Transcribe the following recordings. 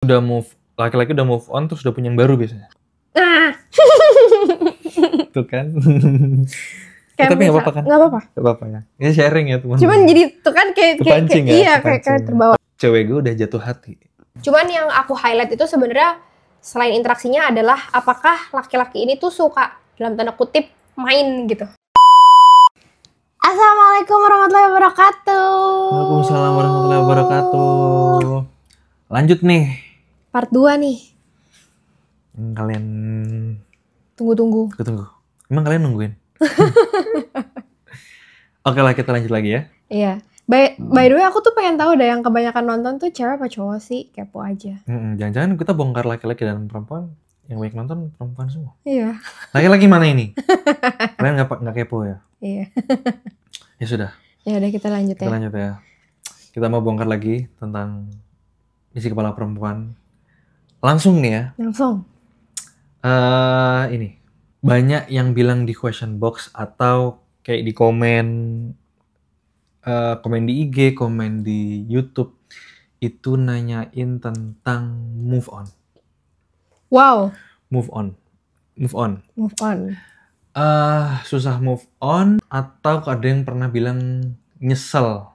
Udah laki-laki udah move on terus udah punya yang baru biasanya. Nah, Tuh kan. kayak Tapi nggak apa-apa kan? nggak apa-apa. Nggak apa-apa ya. Ini sharing ya teman. Cuman jadi tuh kan kayak kepancing ya. iya kepancing. kayak terbawa. Cewek gue udah jatuh hati. Cuman yang aku highlight itu sebenarnya selain interaksinya adalah apakah laki-laki ini tuh suka dalam tanda kutip main gitu. Assalamualaikum warahmatullahi wabarakatuh. Waalaikumsalam warahmatullahi wabarakatuh. Lanjut nih. Part 2 nih. Kalian Tunggu. Emang kalian nungguin? Oke lah, kita lanjut lagi ya. Iya. By the way, aku tuh pengen tahu deh yang kebanyakan nonton tuh cewek apa cowok sih? Kepo aja. Jangan-jangan kita bongkar laki-laki dan perempuan. Yang banyak nonton perempuan semua. Iya. Laki-laki mana ini? Kalian nggak kepo ya? Iya. Ya sudah. Ya udah kita lanjut ya. Kita lanjut ya. Kita mau bongkar lagi tentang isi kepala perempuan. Langsung nih ya. Langsung. Ini banyak yang bilang di question box atau kayak di komen di IG, komen di YouTube itu nanyain tentang move on. Wow. Move on. Susah move on atau ada yang pernah bilang nyesel.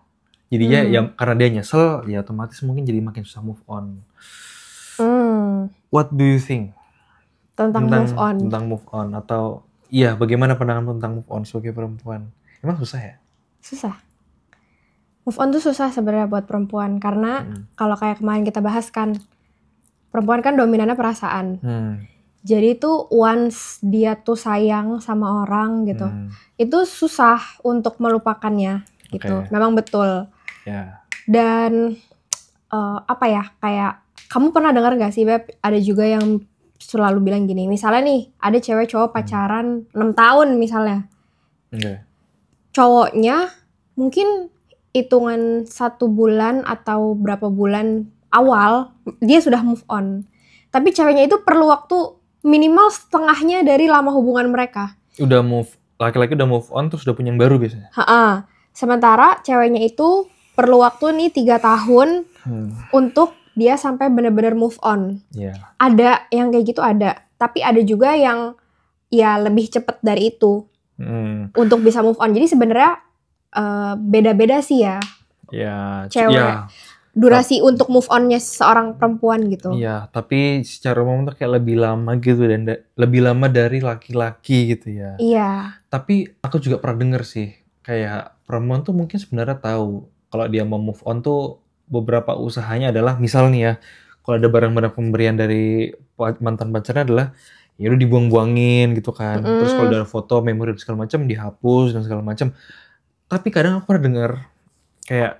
Jadi ya karena dia nyesel ya otomatis mungkin jadi makin susah move on. What do you think? Tentang move on atau iya bagaimana pandangan tentang move on sebagai perempuan? Emang susah ya? Susah. Move on tuh susah sebenarnya buat perempuan karena kalau kayak kemarin kita bahas kan perempuan kan dominannya perasaan. Jadi tuh once dia tuh sayang sama orang gitu, itu susah untuk melupakannya gitu. Memang betul. Yeah. Dan kayak kamu pernah dengar gak sih Beb? Ada juga yang selalu bilang gini, misalnya nih ada cewek cowok pacaran 6 tahun misalnya. Cowoknya mungkin hitungan 1 bulan atau berapa bulan awal dia sudah move on. Tapi ceweknya itu perlu waktu minimal setengahnya dari lama hubungan mereka. Laki-laki udah move on terus udah punya yang baru biasanya. Sementara ceweknya itu perlu waktu nih 3 tahun untuk dia sampai benar-benar move on. Ada yang kayak gitu ada, tapi ada juga yang ya lebih cepat dari itu untuk bisa move on. Jadi sebenarnya beda-beda sih ya. Cewek. Durasi untuk move on-nya seorang perempuan gitu. Iya, tapi secara umum tuh kayak lebih lama gitu dan lebih lama dari laki-laki gitu ya. Iya. Tapi aku juga pernah denger sih, kayak perempuan tuh mungkin sebenarnya tahu kalau dia mau move on tuh beberapa usahanya adalah misal nih ya, kalau ada barang-barang pemberian dari mantan pacarnya adalah ya udah dibuang-buangin gitu kan. Terus kalau ada foto, memori dan segala macam dihapus dan segala macam. Tapi kadang aku pernah dengar kayak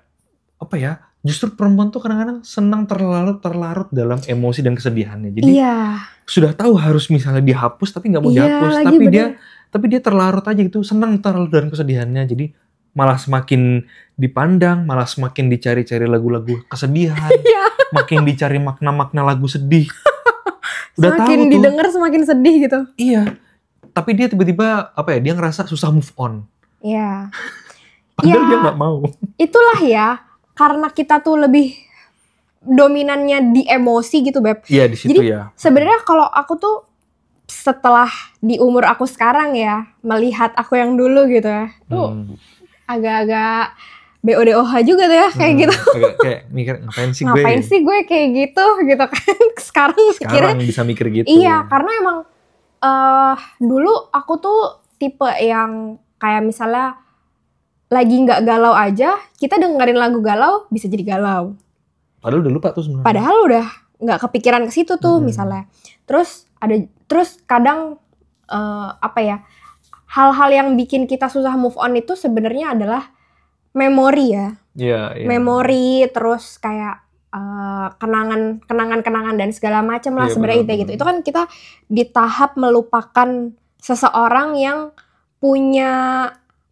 apa ya? Justru perempuan tuh kadang-kadang senang terlarut dalam emosi dan kesedihannya. Jadi sudah tahu harus misalnya dihapus tapi nggak mau dihapus. Tapi dia terlarut aja gitu, senang terlarut dalam kesedihannya. Jadi malah semakin dipandang, malah semakin dicari-cari lagu-lagu kesedihan, makin dicari makna-makna lagu sedih. Udah semakin didengar semakin sedih gitu. Iya. Tapi dia tiba-tiba dia ngerasa susah move on. Iya. Padahal dia nggak mau. Itulah ya. Karena kita tuh lebih dominannya di emosi gitu Beb. Iya di situ. Jadi sebenarnya kalau aku tuh setelah di umur aku sekarang ya melihat aku yang dulu gitu ya, tuh agak-agak BODOH juga tuh ya kayak gitu. Kayak mikir ngapain sih gue kayak gitu kan. Sekarang bisa mikir gitu. Iya karena emang dulu aku tuh tipe yang kayak misalnya lagi nggak galau aja, kita dengerin lagu galau bisa jadi galau. Padahal udah lupa tuh sebenarnya. Padahal udah nggak kepikiran ke situ tuh misalnya. Terus kadang hal-hal yang bikin kita susah move on itu sebenarnya adalah memori ya. Memori terus kayak kenangan dan segala macam lah sebenarnya gitu. Itu kan kita di tahap melupakan seseorang yang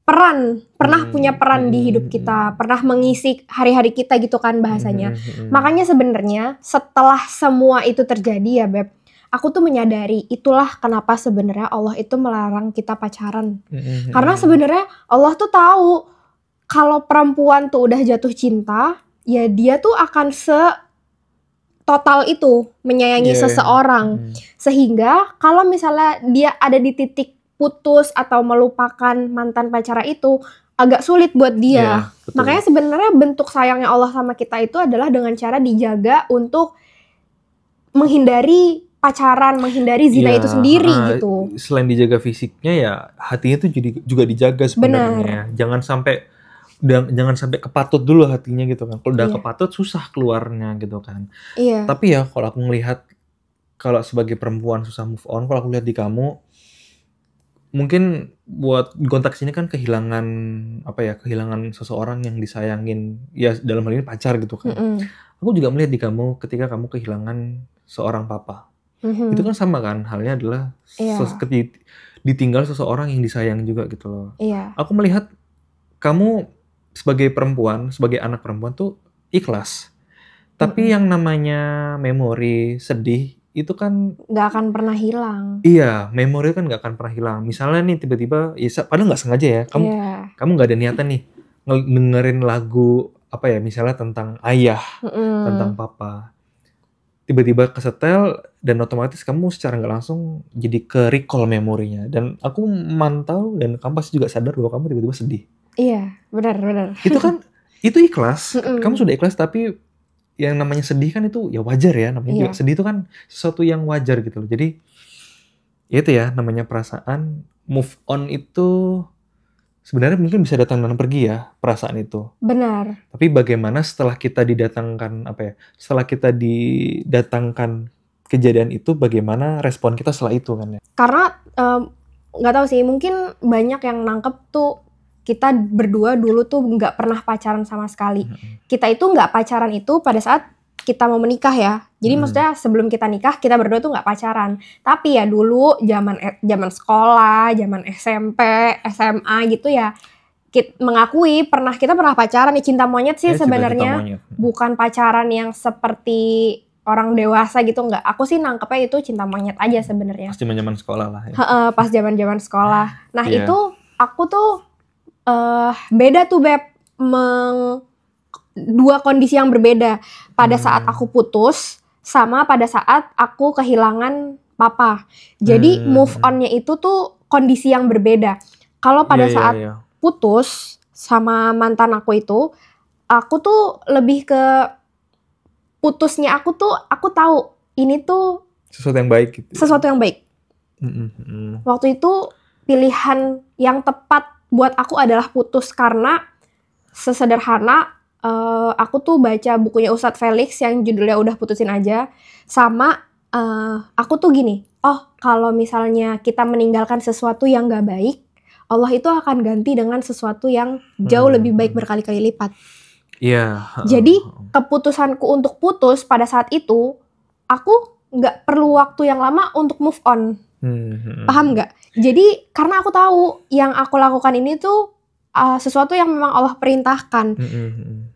pernah punya peran di hidup kita, pernah mengisi hari-hari kita gitu kan bahasanya. Makanya sebenarnya setelah semua itu terjadi ya Beb, aku tuh menyadari itulah kenapa sebenarnya Allah itu melarang kita pacaran. Karena sebenarnya Allah tuh tahu kalau perempuan tuh udah jatuh cinta, ya dia tuh akan total itu menyayangi seseorang. Sehingga kalau misalnya dia ada di titik putus atau melupakan mantan pacarnya itu agak sulit buat dia. Makanya sebenarnya bentuk sayangnya Allah sama kita itu adalah dengan cara dijaga untuk menghindari pacaran, menghindari zina itu sendiri gitu. Selain dijaga fisiknya ya hatinya tuh juga dijaga sebenarnya. Jangan sampai kepatut dulu hatinya gitu kan. Kalau udah kepatut susah keluarnya gitu kan. Tapi ya kalau aku ngelihat kalau sebagai perempuan susah move on, kalau aku lihat di kamu mungkin buat konteks ini kan kehilangan seseorang yang disayangin, ya dalam hal ini pacar gitu kan. Aku juga melihat di kamu ketika kamu kehilangan seorang papa. Itu kan sama kan, halnya adalah ditinggal seseorang yang disayang juga gitu loh. Aku melihat kamu sebagai perempuan, sebagai anak perempuan tuh ikhlas. Tapi yang namanya memori sedih itu kan nggak akan pernah hilang. Iya, memori kan nggak akan pernah hilang. Misalnya nih tiba-tiba, padahal nggak sengaja ya, kamu nggak ada niatan nih dengerin lagu misalnya tentang ayah, tentang papa. Tiba-tiba kesetel dan otomatis kamu secara nggak langsung jadi ke recall memorinya. Dan aku mantau dan kamu pasti juga sadar bahwa kamu tiba-tiba sedih. Iya, benar. Itu ikhlas. Kamu sudah ikhlas, tapi yang namanya sedih kan itu ya wajar ya. Namanya juga sedih itu kan sesuatu yang wajar gitu loh. Jadi itu ya namanya perasaan. Move on itu sebenarnya mungkin bisa datang dan pergi ya, perasaan itu. Benar. Tapi bagaimana setelah kita setelah kita didatangkan kejadian itu, bagaimana respon kita setelah itu kan ya? Karena nggak tahu sih, mungkin banyak yang nangkep tuh kita berdua dulu tuh nggak pernah pacaran sama sekali. Kita itu nggak pacaran itu pada saat kita mau menikah ya. Jadi maksudnya sebelum kita nikah kita berdua tuh nggak pacaran. Tapi ya dulu zaman sekolah, zaman SMP, SMA gitu ya, kita mengakui kita pernah pacaran nih, cinta monyet sih sebenarnya. Bukan pacaran yang seperti orang dewasa gitu, nggak. Aku sih nangkepnya itu cinta monyet aja sebenarnya. Pas zaman sekolah lah ya. Pas zaman sekolah. Nah itu aku tuh beda tuh Beb, dua kondisi yang berbeda pada saat aku putus sama pada saat aku kehilangan papa. Jadi move on-nya itu tuh kondisi yang berbeda. Kalau pada saat putus sama mantan aku itu, aku tuh lebih ke putusnya aku tahu ini tuh sesuatu yang baik gitu. Sesuatu yang baik. Waktu itu pilihan yang tepat buat aku adalah putus karena sesederhana aku tuh baca bukunya Ustadz Felix yang judulnya Udah Putusin Aja. Sama aku tuh gini, kalau misalnya kita meninggalkan sesuatu yang gak baik, Allah itu akan ganti dengan sesuatu yang jauh lebih baik berkali-kali lipat. Jadi keputusanku untuk putus pada saat itu, aku gak perlu waktu yang lama untuk move on. Paham gak? Jadi karena aku tahu yang aku lakukan ini tuh sesuatu yang memang Allah perintahkan.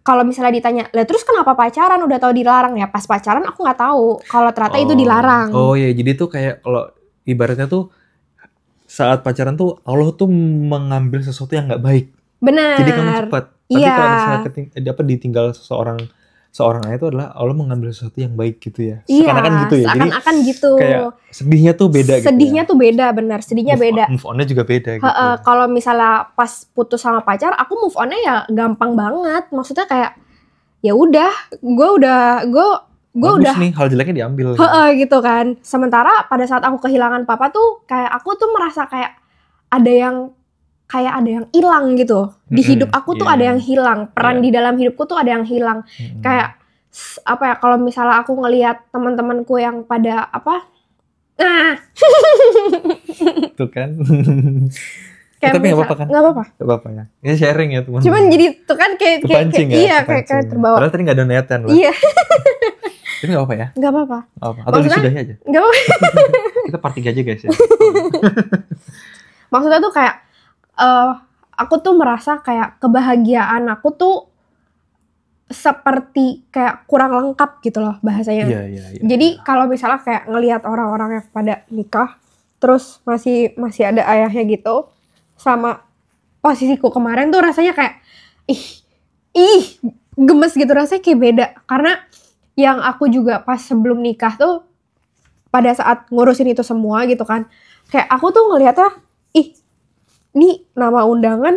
Kalau misalnya ditanya, lah terus kenapa pacaran? Udah tahu dilarang ya. Pas pacaran aku nggak tahu kalau ternyata itu dilarang. Oh iya, jadi tuh kayak kalau ibaratnya tuh saat pacaran tuh Allah tuh mengambil sesuatu yang nggak baik. Benar. Jadi kamu cepat. Tapi kalau misalnya ditinggal seorang ayah itu adalah Allah mengambil sesuatu yang baik gitu ya. Seakan-akan gitu ya. Seakan-akan gitu. Kayak sedihnya tuh beda gitu. Sedihnya tuh beda, benar. Sedihnya beda. Move on-nya juga beda gitu. Kalau misalnya pas putus sama pacar, aku move on-nya ya gampang banget. Maksudnya kayak ya udah, gue udah nih, hal jeleknya diambil. Gitu kan. Sementara pada saat aku kehilangan papa tuh kayak aku tuh merasa kayak ada yang hilang gitu. Di hidup aku tuh ada yang hilang. Peran di dalam hidupku tuh ada yang hilang. Kayak kalau misalnya aku ngelihat teman-temanku yang pada Tuh kan. Tapi nggak apa-apa kan? Nggak apa-apa. Nggak apa-apa ya. Ini sharing ya teman. Cuman jadi tuh kan kayak kayak terbawa. Padahal tadi nggak ada niatan lah. Iya. Tapi nggak apa-apa ya? Nggak apa-apa. Atau disudahi aja? Nggak apa-apa. Kita part 3 aja guys ya. Maksudnya tuh kayak aku tuh merasa kayak kebahagiaan aku tuh seperti kayak kurang lengkap gitu loh bahasanya. Iya. Jadi kalau misalnya kayak ngelihat orang-orang yang pada nikah terus masih ada ayahnya gitu, sama posisiku kemarin tuh rasanya kayak ih gemes gitu, rasanya kayak beda. Karena yang aku juga pas sebelum nikah tuh, pada saat ngurusin itu semua gitu kan, kayak aku tuh ngeliatnya, ih, ini nama undangan,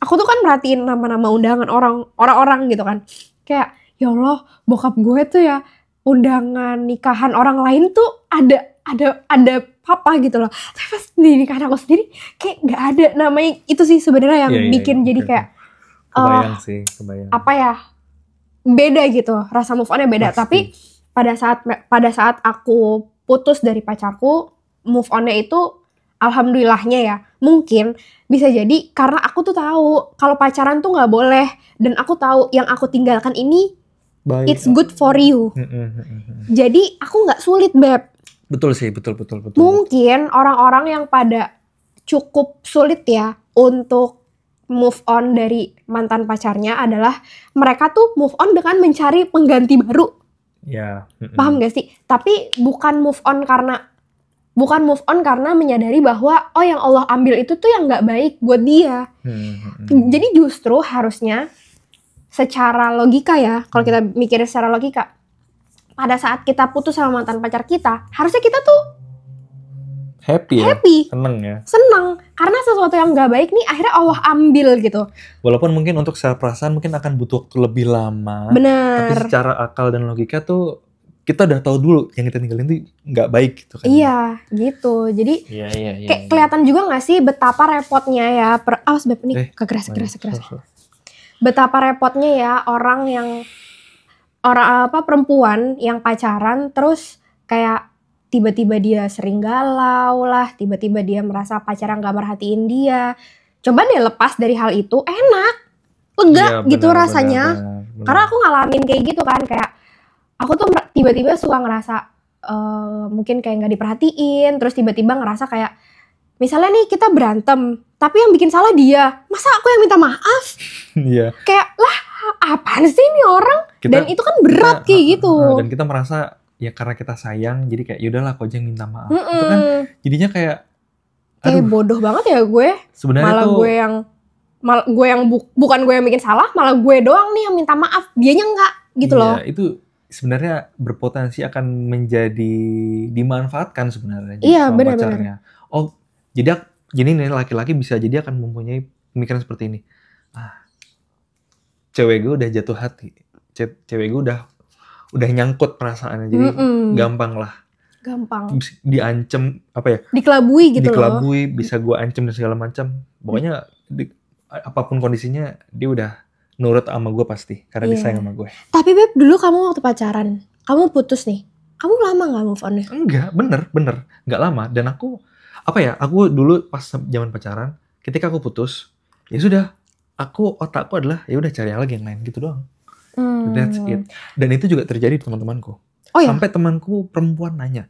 aku tuh kan merhatiin nama-nama undangan orang-orang gitu kan, kayak ya Allah, bokap gue tuh ya undangan nikahan orang lain tuh ada papa gitu loh. Tapi pas di nikahan aku sendiri kayak nggak ada namanya. Itu sih sebenarnya yang bikin jadi kayak kebayang. Apa ya? Beda gitu. Rasa move on-nya beda. Pasti. Tapi pada saat aku putus dari pacarku, move on-nya itu alhamdulillahnya ya, mungkin bisa jadi karena aku tuh tahu kalau pacaran tuh nggak boleh, dan aku tahu yang aku tinggalkan ini it's good for you. Jadi aku nggak sulit, Beb. Betul sih, betul. Mungkin orang-orang yang pada cukup sulit ya untuk move on dari mantan pacarnya adalah mereka tuh move on dengan mencari pengganti baru. Ya. Paham gak sih? Tapi bukan move on karena menyadari bahwa yang Allah ambil itu tuh yang nggak baik buat dia. Jadi justru harusnya secara logika ya, kalau kita mikirin secara logika, pada saat kita putus sama mantan pacar kita, harusnya kita tuh happy. Seneng karena sesuatu yang nggak baik nih akhirnya Allah ambil gitu. Walaupun mungkin untuk secara perasaan mungkin akan butuh waktu lebih lama. Benar. Tapi secara akal dan logika tuh kita udah tahu dulu yang kita tinggalin tuh nggak baik gitu kan. Iya, gitu. Jadi kayak kelihatan juga nggak sih betapa repotnya ya. Awas Beb nih, keras. Betapa repotnya ya perempuan yang pacaran terus kayak tiba-tiba dia sering galau lah, tiba-tiba dia merasa pacaran gak merhatiin dia. Coba deh lepas dari hal itu, enak, lega gitu rasanya. Benar. Karena aku ngalamin kayak gitu kan, kayak aku tuh tiba-tiba suka ngerasa mungkin kayak gak diperhatiin, terus tiba-tiba ngerasa kayak misalnya nih kita berantem, tapi yang bikin salah dia, masa aku yang minta maaf? Iya. Kayak lah, apaan sih ini orang? Dan itu kan berat kayak gitu. Dan kita merasa ya karena kita sayang, jadi kayak yaudahlah aku aja yang minta maaf. Itu kan jadinya kayak bodoh banget ya gue. Sebenarnya malah gue yang bukan gue yang bikin salah, malah gue doang nih yang minta maaf, dianya enggak gitu loh. Itu sebenarnya berpotensi akan menjadi dimanfaatkan sebenarnya sama pacarnya. Jadi nih laki-laki bisa jadi akan mempunyai pemikiran seperti ini. Cewek gue udah jatuh hati, cewek gue udah nyangkut perasaannya, jadi gampang diancem dikelabui gitu dikelabui, bisa gue ancem dan segala macam. Pokoknya apapun kondisinya dia udah nurut sama gue pasti karena dia sayang sama gue. Tapi Beb, dulu kamu waktu pacaran, kamu putus nih, kamu lama nggak move on-nya? Enggak, bener nggak lama. Dan aku dulu pas zaman pacaran, ketika aku putus ya sudah, otakku adalah ya udah cari lagi yang lain gitu doang. That's it. Dan itu juga terjadi di teman-temanku. Sampai temanku perempuan nanya,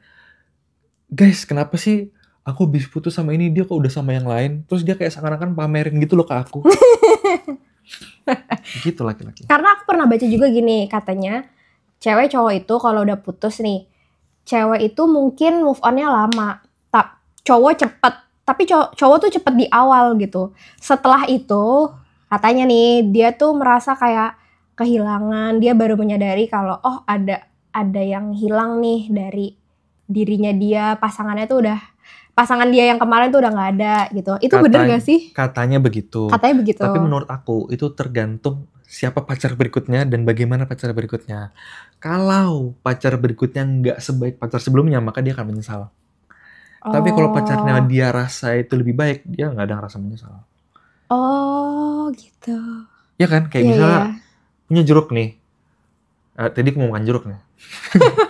guys, kenapa sih aku habis putus sama ini, dia kok udah sama yang lain? Terus dia kayak seakan-akan pamerin gitu loh ke aku. Gitu laki-laki. Karena aku pernah baca juga gini, katanya cewek cowok itu kalau udah putus nih, cewek itu mungkin move on-nya lama, cowok cepet, tapi cowok tuh cepet di awal gitu. Setelah itu katanya nih dia tuh merasa kayak kehilangan, dia baru menyadari kalau ada yang hilang nih dari dirinya dia, pasangan dia yang kemarin tuh udah nggak ada gitu. Itu bener gak sih? Katanya begitu. Tapi menurut aku itu tergantung siapa pacar berikutnya dan bagaimana pacar berikutnya. Kalau pacar berikutnya nggak sebaik pacar sebelumnya, maka dia akan menyesal. Tapi kalau pacarnya dia rasa itu lebih baik, dia nggak ada ngerasa menyesal. Oh gitu. Ya kan, kayak misalnya punya jeruk nih. Tadi aku mau makan jeruk nih.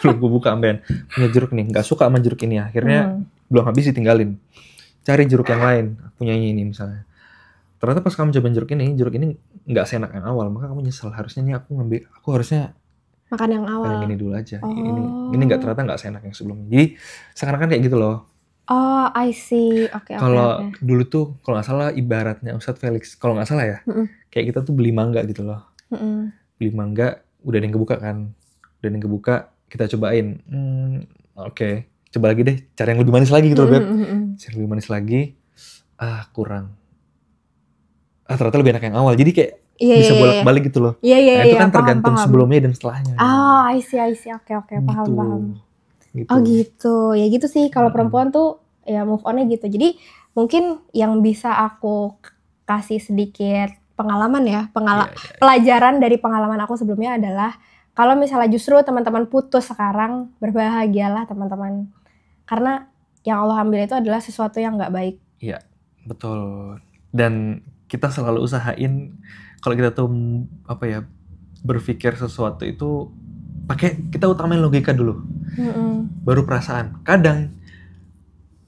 Belum gue buka ambean. Punya jeruk nih, nggak suka sama jeruk ini. Akhirnya belum habis ditinggalin. Cari jeruk yang lain, punya ini misalnya. Ternyata pas kamu coba jeruk ini nggak seenak yang awal, maka kamu nyesel. Harusnya nih aku harusnya makan yang awal. Yang ini dulu aja. Ini ternyata nggak seenak yang sebelumnya. Jadi seakan-akan kayak gitu loh. Oh, I see. Oke. Kalau dulu tuh, kalau nggak salah ibaratnya Ustadz Felix, kalau nggak salah ya, kayak kita tuh beli mangga gitu loh. Beli mangga, udah ada yang kebuka kan. Udah ada yang kebuka, kita cobain. Oke. Coba lagi deh, cari yang lebih manis lagi gitu loh, Beb. Cari lebih manis lagi, kurang. Ternyata lebih enak yang awal. Jadi kayak bisa bolak-balik gitu loh. Nah, itu kan tergantung sebelumnya dan setelahnya. I see. Oke, paham. Gitu. Oh gitu. Ya gitu sih kalau perempuan tuh ya move on-nya gitu. Jadi mungkin yang bisa aku kasih sedikit pengalaman ya, pelajaran dari pengalaman aku sebelumnya adalah kalau misalnya justru teman-teman putus sekarang, berbahagialah teman-teman. Karena yang Allah ambil itu adalah sesuatu yang nggak baik. Iya, betul. Dan kita selalu usahain kalau kita tuh berpikir sesuatu itu kita utamain logika dulu. Baru perasaan. Kadang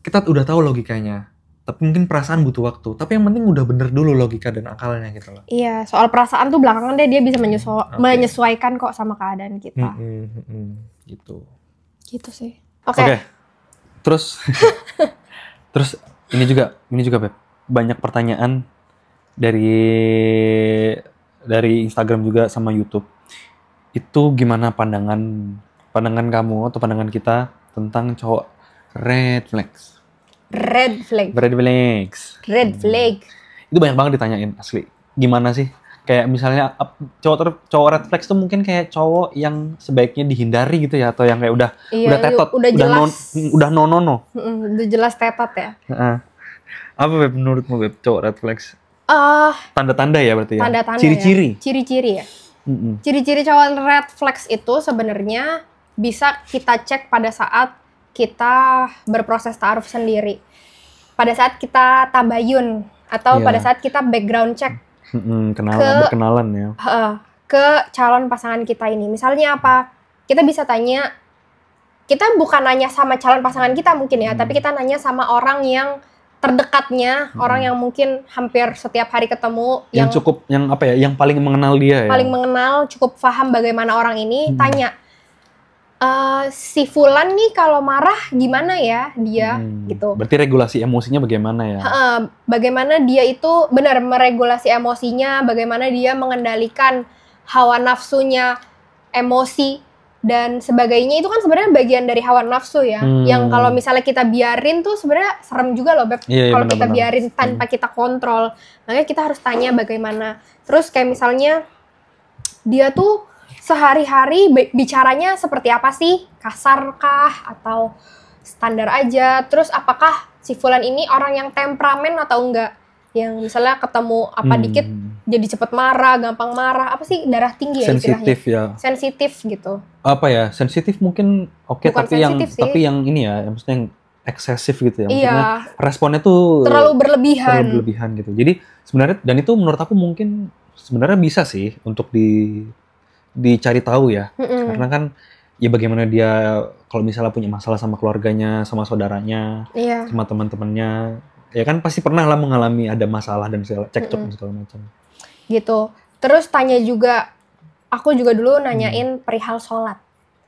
kita udah tahu logikanya, tapi mungkin perasaan butuh waktu. Tapi yang penting udah bener dulu logika dan akalnya gitu loh. Iya, soal perasaan tuh belakangan dia bisa menyesuaikan kok sama keadaan kita. Gitu. Gitu sih. Oke. Terus ini juga Beb. Banyak pertanyaan dari Instagram juga sama YouTube. Itu gimana pandangan kamu atau pandangan kita tentang cowok red flags? Red flag. Itu banyak banget ditanyain asli. Gimana sih? Kayak misalnya cowok red flags tuh mungkin kayak cowok yang sebaiknya dihindari gitu ya, atau yang kayak udah tetot, udah jelas, udah no. Udah jelas tetot ya. Apa Beb menurutmu Beb cowok red flags? Tanda-tanda ya berarti ya. Tanda-tanda. Ciri-ciri ya. Ciri-ciri cowok red flags itu sebenarnya bisa kita cek pada saat kita berproses ta'aruf sendiri. Pada saat kita tabayun atau pada saat kita background check. Berkenalan ya. Ke calon pasangan kita ini. Misalnya apa? Kita bisa tanya, kita bukan nanya sama calon pasangan kita mungkin ya, tapi kita nanya sama orang yang terdekatnya, orang yang mungkin hampir setiap hari ketemu, yang paling mengenal dia ya. Paling mengenal, cukup paham bagaimana orang ini, tanya, si Fulan nih kalau marah gimana ya dia gitu. Berarti regulasi emosinya bagaimana ya? Bagaimana dia itu benar meregulasi emosinya, bagaimana dia mengendalikan hawa nafsunya, emosi dan sebagainya, itu kan sebenarnya bagian dari hawa nafsu ya. Yang kalau misalnya kita biarin tuh sebenarnya serem juga loh Beb. Kalau kita biarin tanpa kita kontrol. Makanya kita harus tanya bagaimana. Terus kayak misalnya dia tuh sehari-hari bicaranya seperti apa sih? Kasar kah? Atau standar aja? Terus apakah si Fulan ini orang yang temperamen atau enggak? Yang misalnya ketemu apa dikit jadi cepet marah, gampang marah. Apa sih? Darah tinggi ya istilahnya? Sensitif ya. Sensitif gitu. Apa ya? Sensitif mungkin tapi yang ini ya, maksudnya yang eksesif gitu ya. Maksudnya responnya tuh terlalu berlebihan gitu. Jadi sebenarnya, dan itu menurut aku mungkin sebenarnya bisa sih untuk dicari tahu ya. Karena kan ya bagaimana dia kalau misalnya punya masalah sama keluarganya, sama saudaranya, sama teman-temannya, ya kan pasti pernah lah mengalami ada masalah dan cekcok segala macam. Gitu. Terus tanya juga, aku juga dulu nanyain perihal sholat.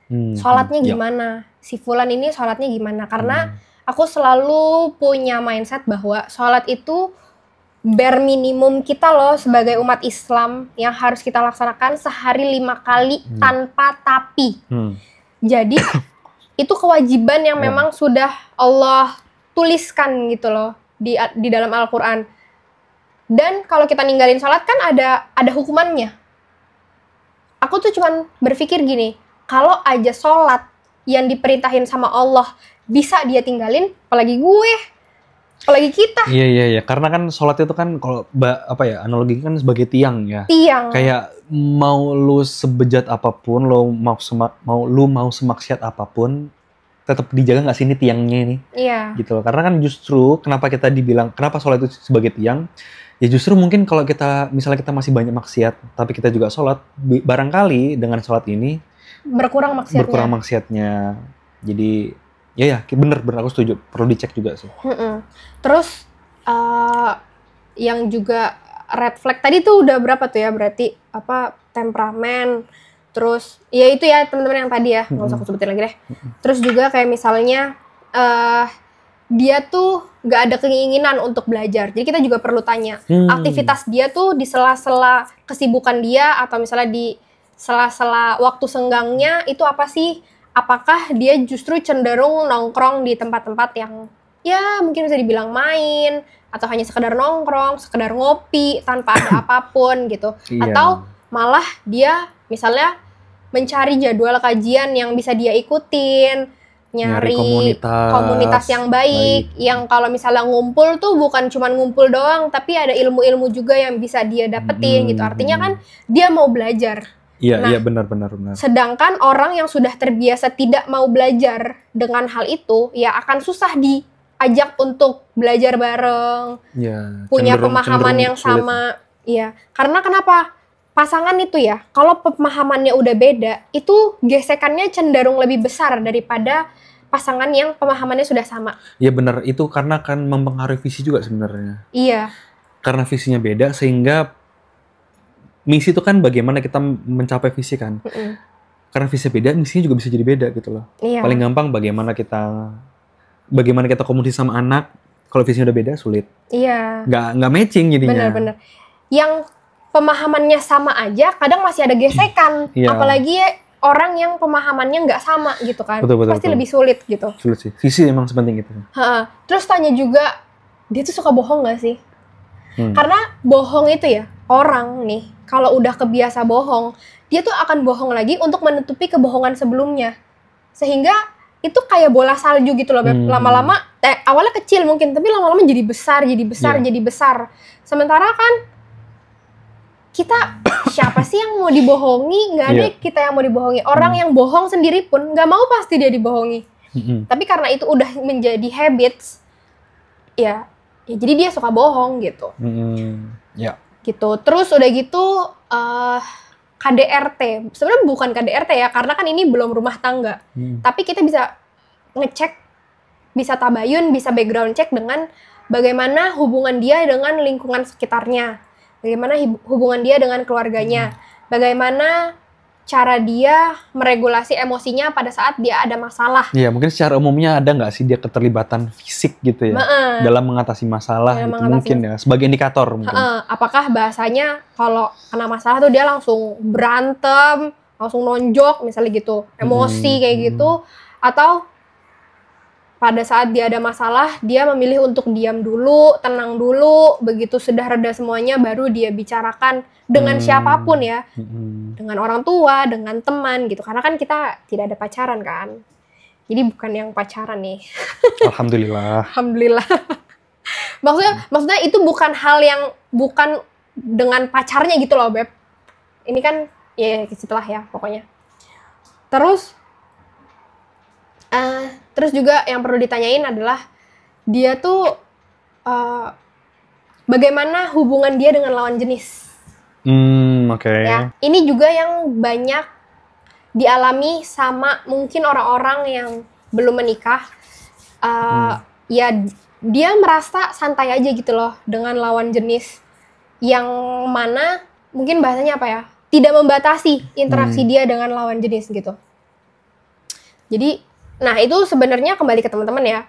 Sholatnya gimana? Si Fulan ini sholatnya gimana? Karena aku selalu punya mindset bahwa sholat itu bare minimum kita loh sebagai umat Islam yang harus kita laksanakan sehari 5 kali tanpa tapi. Jadi itu kewajiban yang memang sudah Allah tuliskan gitu loh di dalam Al-Quran. Dan kalau kita ninggalin sholat kan ada hukumannya. Aku tuh cuman berpikir gini, kalau aja sholat yang diperintahin sama Allah bisa dia tinggalin, apalagi gue, apalagi kita. Iya. Karena kan sholat itu kan kalau analogi kan sebagai tiang ya. Tiang. Kayak mau lu sebejat apapun, lu mau semaksiat apapun, tetap dijaga nggak sih ini tiangnya ini? Iya. Gitu loh. Karena kan justru kenapa sholat itu sebagai tiang? Ya justru mungkin kalau misalnya kita masih banyak maksiat, tapi kita juga sholat, barangkali dengan sholat ini berkurang maksiatnya. Jadi ya bener aku setuju, perlu dicek juga sih. Terus yang juga red flag tadi tuh udah berapa tuh ya, berarti temperamen, terus ya itu ya teman-teman yang tadi ya, nggak usah aku sebutin lagi deh. Terus juga kayak misalnya dia tuh nggak ada keinginan untuk belajar, jadi kita juga perlu tanya aktivitas dia tuh di sela-sela kesibukan dia atau misalnya di sela-sela waktu senggangnya itu apa sih? Apakah dia justru cenderung nongkrong di tempat-tempat yang ya mungkin bisa dibilang main atau hanya sekedar nongkrong, sekedar ngopi tanpa ada apapun gitu. Atau malah dia misalnya mencari jadwal kajian yang bisa dia ikutin, nyari komunitas yang baik, yang kalau misalnya ngumpul tuh bukan cuma ngumpul doang, tapi ada ilmu-ilmu juga yang bisa dia dapetin gitu. Artinya kan dia mau belajar. Iya, benar. Sedangkan orang yang sudah terbiasa tidak mau belajar dengan hal itu, ya akan susah diajak untuk belajar bareng, punya pemahaman yang sama. Iya, karena kenapa? Pasangan itu ya, kalau pemahamannya udah beda, itu gesekannya cenderung lebih besar daripada pasangan yang pemahamannya sudah sama. Iya benar, itu karena kan mempengaruhi visi juga sebenarnya. Iya. Karena visinya beda, sehingga misi itu kan bagaimana kita mencapai visi kan. Karena visi beda, misinya juga bisa jadi beda gitu loh. Iya. Paling gampang bagaimana kita komunikasi sama anak, kalau visinya udah beda sulit. Iya. Nggak matching jadinya. Benar. Yang pemahamannya sama aja, kadang masih ada gesekan. Apalagi orang yang pemahamannya nggak sama gitu kan. Pasti lebih sulit gitu. Sulit sih. Visi emang sepenting itu. Terus tanya juga, dia tuh suka bohong nggak sih? Karena bohong itu ya, orang nih kalau udah kebiasa bohong, dia tuh akan bohong lagi untuk menutupi kebohongan sebelumnya. Sehingga itu kayak bola salju gitu loh, lama-lama awalnya kecil mungkin, tapi lama-lama jadi besar. Sementara kan kita siapa sih yang mau dibohongi? Nggak ada kita yang mau dibohongi. Orang yang bohong sendiri pun nggak mau pasti dia dibohongi. Tapi karena itu udah menjadi habits, ya jadi dia suka bohong gitu. Gitu. Terus udah gitu KDRT. Sebenarnya bukan KDRT ya, karena kan ini belum rumah tangga. Tapi kita bisa ngecek, bisa tabayun, bisa background check dengan bagaimana hubungan dia dengan lingkungan sekitarnya. Bagaimana hubungan dia dengan keluarganya. Bagaimana cara dia meregulasi emosinya pada saat dia ada masalah. Iya, mungkin secara umumnya ada nggak sih dia keterlibatan fisik gitu ya dalam mengatasi masalah gitu, mungkin ya sebagai indikator mungkin. Apakah bahasanya kalau kena masalah tuh dia langsung berantem, langsung nonjok misalnya gitu, emosi kayak gitu, atau pada saat dia ada masalah dia memilih untuk diam dulu, tenang dulu, begitu sudah reda semuanya baru dia bicarakan dengan siapapun ya, dengan orang tua, dengan teman gitu, karena kan kita tidak ada pacaran kan, jadi bukan yang pacaran nih. Alhamdulillah. maksudnya itu bukan hal yang bukan dengan pacarnya gitu loh Beb, ini kan ya setelah ya pokoknya. Terus juga yang perlu ditanyain adalah dia tuh bagaimana hubungan dia dengan lawan jenis. Ya, ini juga yang banyak dialami sama mungkin orang-orang yang belum menikah. Ya dia merasa santai aja gitu loh dengan lawan jenis, yang mana mungkin bahasanya apa ya, tidak membatasi interaksi dia dengan lawan jenis gitu. Jadi nah itu sebenarnya kembali ke teman-teman ya.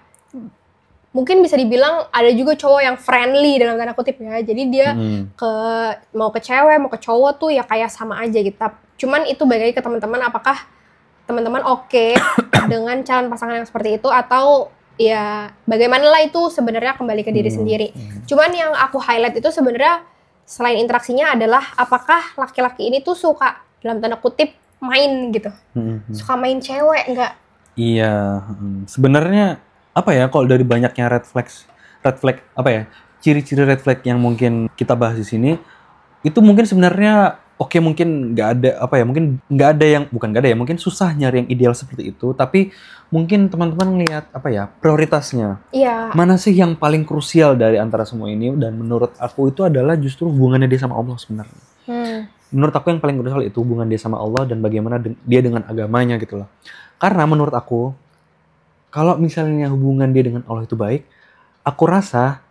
Mungkin bisa dibilang ada juga cowok yang friendly dalam tanda kutip ya. Jadi dia mau ke cewek, mau ke cowok tuh ya kayak sama aja gitu. Cuman itu balik lagi ke teman-teman, apakah teman-teman oke dengan calon pasangan yang seperti itu, atau ya bagaimana lah, itu sebenarnya kembali ke diri sendiri. Cuman yang aku highlight itu sebenarnya selain interaksinya adalah apakah laki-laki ini tuh suka dalam tanda kutip main gitu. Suka main cewek enggak? Iya, sebenarnya apa ya, kalau dari banyaknya red flag apa ya, ciri-ciri red flag yang mungkin kita bahas di sini, itu mungkin sebenarnya mungkin nggak ada apa ya, mungkin nggak ada yang, bukan nggak ada ya, mungkin susah nyari yang ideal seperti itu, tapi mungkin teman-teman lihat apa ya, prioritasnya. Iya. Mana sih yang paling krusial dari antara semua ini, dan menurut aku itu adalah justru hubungannya dia sama Allah sebenarnya. Menurut aku yang paling krusial itu hubungan dia sama Allah dan bagaimana dia dengan agamanya gitu loh. Karena menurut aku, kalau misalnya hubungan dia dengan Allah itu baik, aku rasa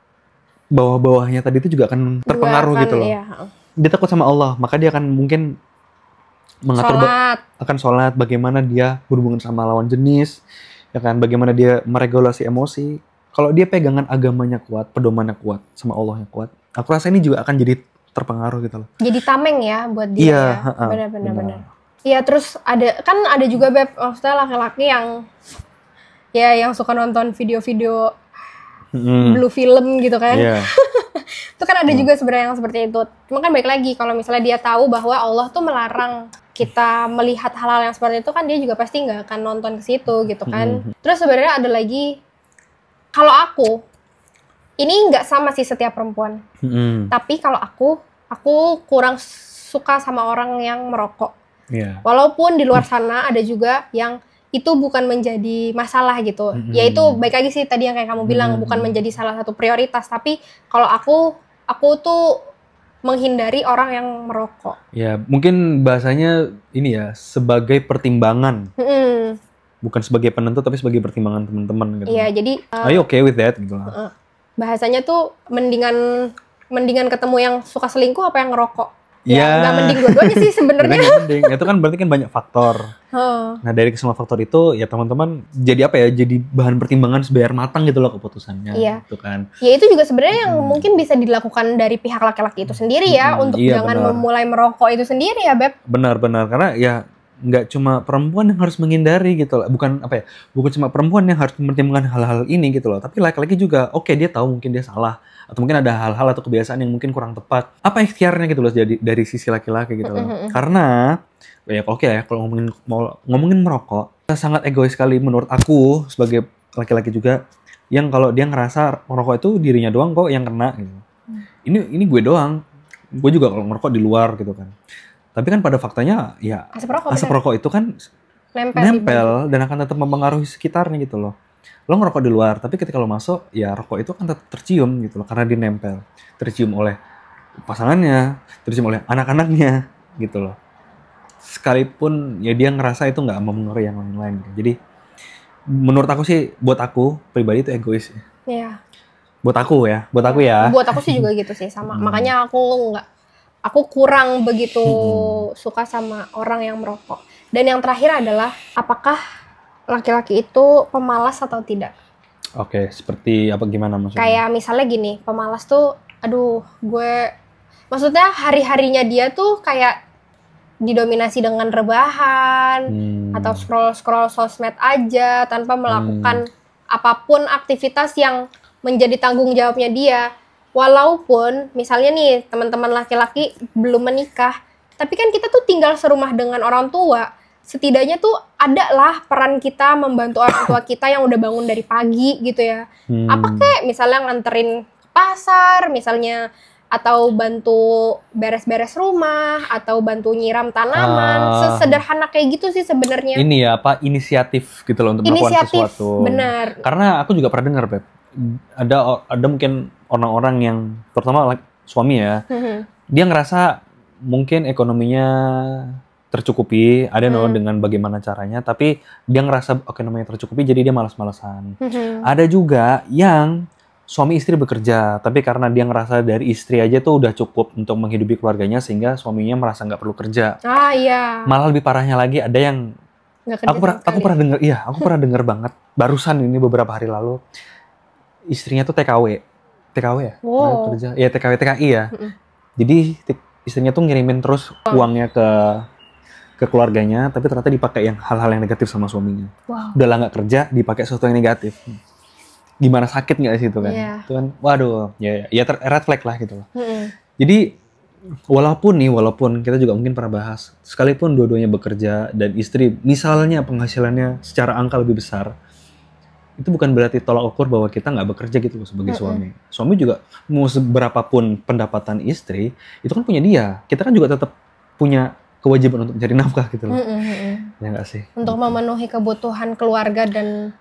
bawah-bawahnya tadi itu juga akan terpengaruh gitu loh. Iya. Dia takut sama Allah, maka dia akan mungkin mengatur akan sholat, bagaimana dia berhubungan sama lawan jenis, ya kan, bagaimana dia meregulasi emosi. Kalau dia pegangan agamanya kuat, pedomannya kuat, sama Allahnya kuat, aku rasa ini juga akan jadi terpengaruh gitu loh. Jadi tameng ya buat dia. Iya, ya? Benar. Iya, terus ada juga Beb, maksudnya laki-laki yang suka nonton video-video blue film gitu kan. Itu kan ada juga sebenarnya yang seperti itu. Cuma kan baik lagi kalau misalnya dia tahu bahwa Allah tuh melarang kita melihat hal-hal yang seperti itu, kan dia juga pasti nggak akan nonton ke situ gitu kan. Terus sebenarnya ada lagi, kalau aku ini nggak sama sih setiap perempuan. Tapi kalau aku kurang suka sama orang yang merokok. Walaupun di luar sana ada juga yang itu bukan menjadi masalah gitu. Yaitu baik lagi sih tadi yang kayak kamu bilang, bukan menjadi salah satu prioritas. Tapi kalau aku tuh menghindari orang yang merokok. Ya, mungkin bahasanya ini ya, sebagai pertimbangan. Bukan sebagai penentu, tapi sebagai pertimbangan teman-teman gitu. Iya, jadi are you okay with that gitu. Bahasanya tuh mendingan ketemu yang suka selingkuh apa yang ngerokok. Ya, nggak mending dua-duanya sih sebenarnya. Itu kan berarti kan banyak faktor. Nah, dari semua faktor itu ya teman-teman jadi apa ya? Jadi bahan pertimbangan sebayar matang gitu loh keputusannya. Gitu kan. Ya itu juga sebenarnya yang mungkin bisa dilakukan dari pihak laki-laki itu sendiri ya, untuk jangan memulai merokok itu sendiri ya, Beb. Benar-benar, karena ya nggak cuma perempuan yang harus menghindari gitu loh. Bukan cuma perempuan yang harus mempertimbangkan hal-hal ini gitu loh. Tapi laki-laki juga, oke, dia tahu mungkin dia salah. Atau mungkin ada hal-hal atau kebiasaan yang mungkin kurang tepat. Apa ikhtiarnya gitu loh dari sisi laki-laki gitu loh. Karena ya kalau ngomongin merokok, sangat egois sekali menurut aku sebagai laki-laki juga, yang kalau dia ngerasa merokok itu dirinya doang kok yang kena gitu. Ini gue doang. Gue juga kalau ngerokok di luar gitu kan. Tapi kan pada faktanya ya asap rokok itu kan nempel dan akan tetap mempengaruhi sekitarnya gitu loh. Lo ngerokok di luar, tapi ketika lo masuk, ya rokok itu kan tetap tercium gitu loh, karena dia nempel. Tercium oleh pasangannya, tercium oleh anak-anaknya gitu loh. Sekalipun ya dia ngerasa itu nggak mempengaruhi yang lain-lain. Jadi menurut aku sih, buat aku pribadi itu egois. Iya. Buat aku ya. Buat aku sih juga gitu sih, sama. Makanya aku kurang begitu suka sama orang yang merokok. Dan yang terakhir adalah, apakah laki-laki itu pemalas atau tidak? Oke, seperti apa, gimana maksudnya? Kayak misalnya gini, pemalas tuh, maksudnya hari-harinya dia tuh kayak didominasi dengan rebahan, atau scroll sosmed aja, tanpa melakukan apapun aktivitas yang menjadi tanggung jawabnya dia. Walaupun misalnya nih, teman-teman laki-laki belum menikah, tapi kan kita tuh tinggal serumah dengan orang tua. Setidaknya tuh ada lah peran kita membantu orang tua kita yang udah bangun dari pagi gitu ya. Apa kayak misalnya nganterin ke pasar misalnya, atau bantu beres-beres rumah, atau bantu nyiram tanaman. Sesederhana kayak gitu sih sebenarnya. Ini ya, inisiatif gitu loh untuk melakukan sesuatu. Benar. Karena aku juga pernah dengar, Beb. Ada mungkin orang-orang yang, terutama suami ya, dia ngerasa mungkin ekonominya tercukupi, dengan bagaimana caranya, tapi dia ngerasa ekonominya tercukupi, jadi dia malas-malasan. Ada juga yang suami istri bekerja, tapi karena dia ngerasa dari istri aja tuh udah cukup untuk menghidupi keluarganya, sehingga suaminya merasa nggak perlu kerja. Iya. Malah lebih parahnya lagi, ada yang aku pernah dengar banget barusan ini beberapa hari lalu, istrinya tuh TKW ya, kerja, ya TKI ya. Jadi istrinya tuh ngirimin terus uangnya ke keluarganya, tapi ternyata dipakai yang hal-hal yang negatif sama suaminya. Udah lah nggak kerja, dipakai sesuatu yang negatif. Gimana, sakit nggak sih itu kan? Itu kan, waduh, ya red flag lah gitu loh. Jadi walaupun kita juga mungkin pernah bahas, sekalipun dua-duanya bekerja dan istri misalnya penghasilannya secara angka lebih besar, itu bukan berarti tolak ukur bahwa kita nggak bekerja gitu loh sebagai suami. Suami juga mau seberapapun pendapatan istri, itu kan punya dia. Kita kan juga tetap punya kewajiban untuk mencari nafkah gitu loh. Ya nggak sih? Untuk memenuhi kebutuhan keluarga dan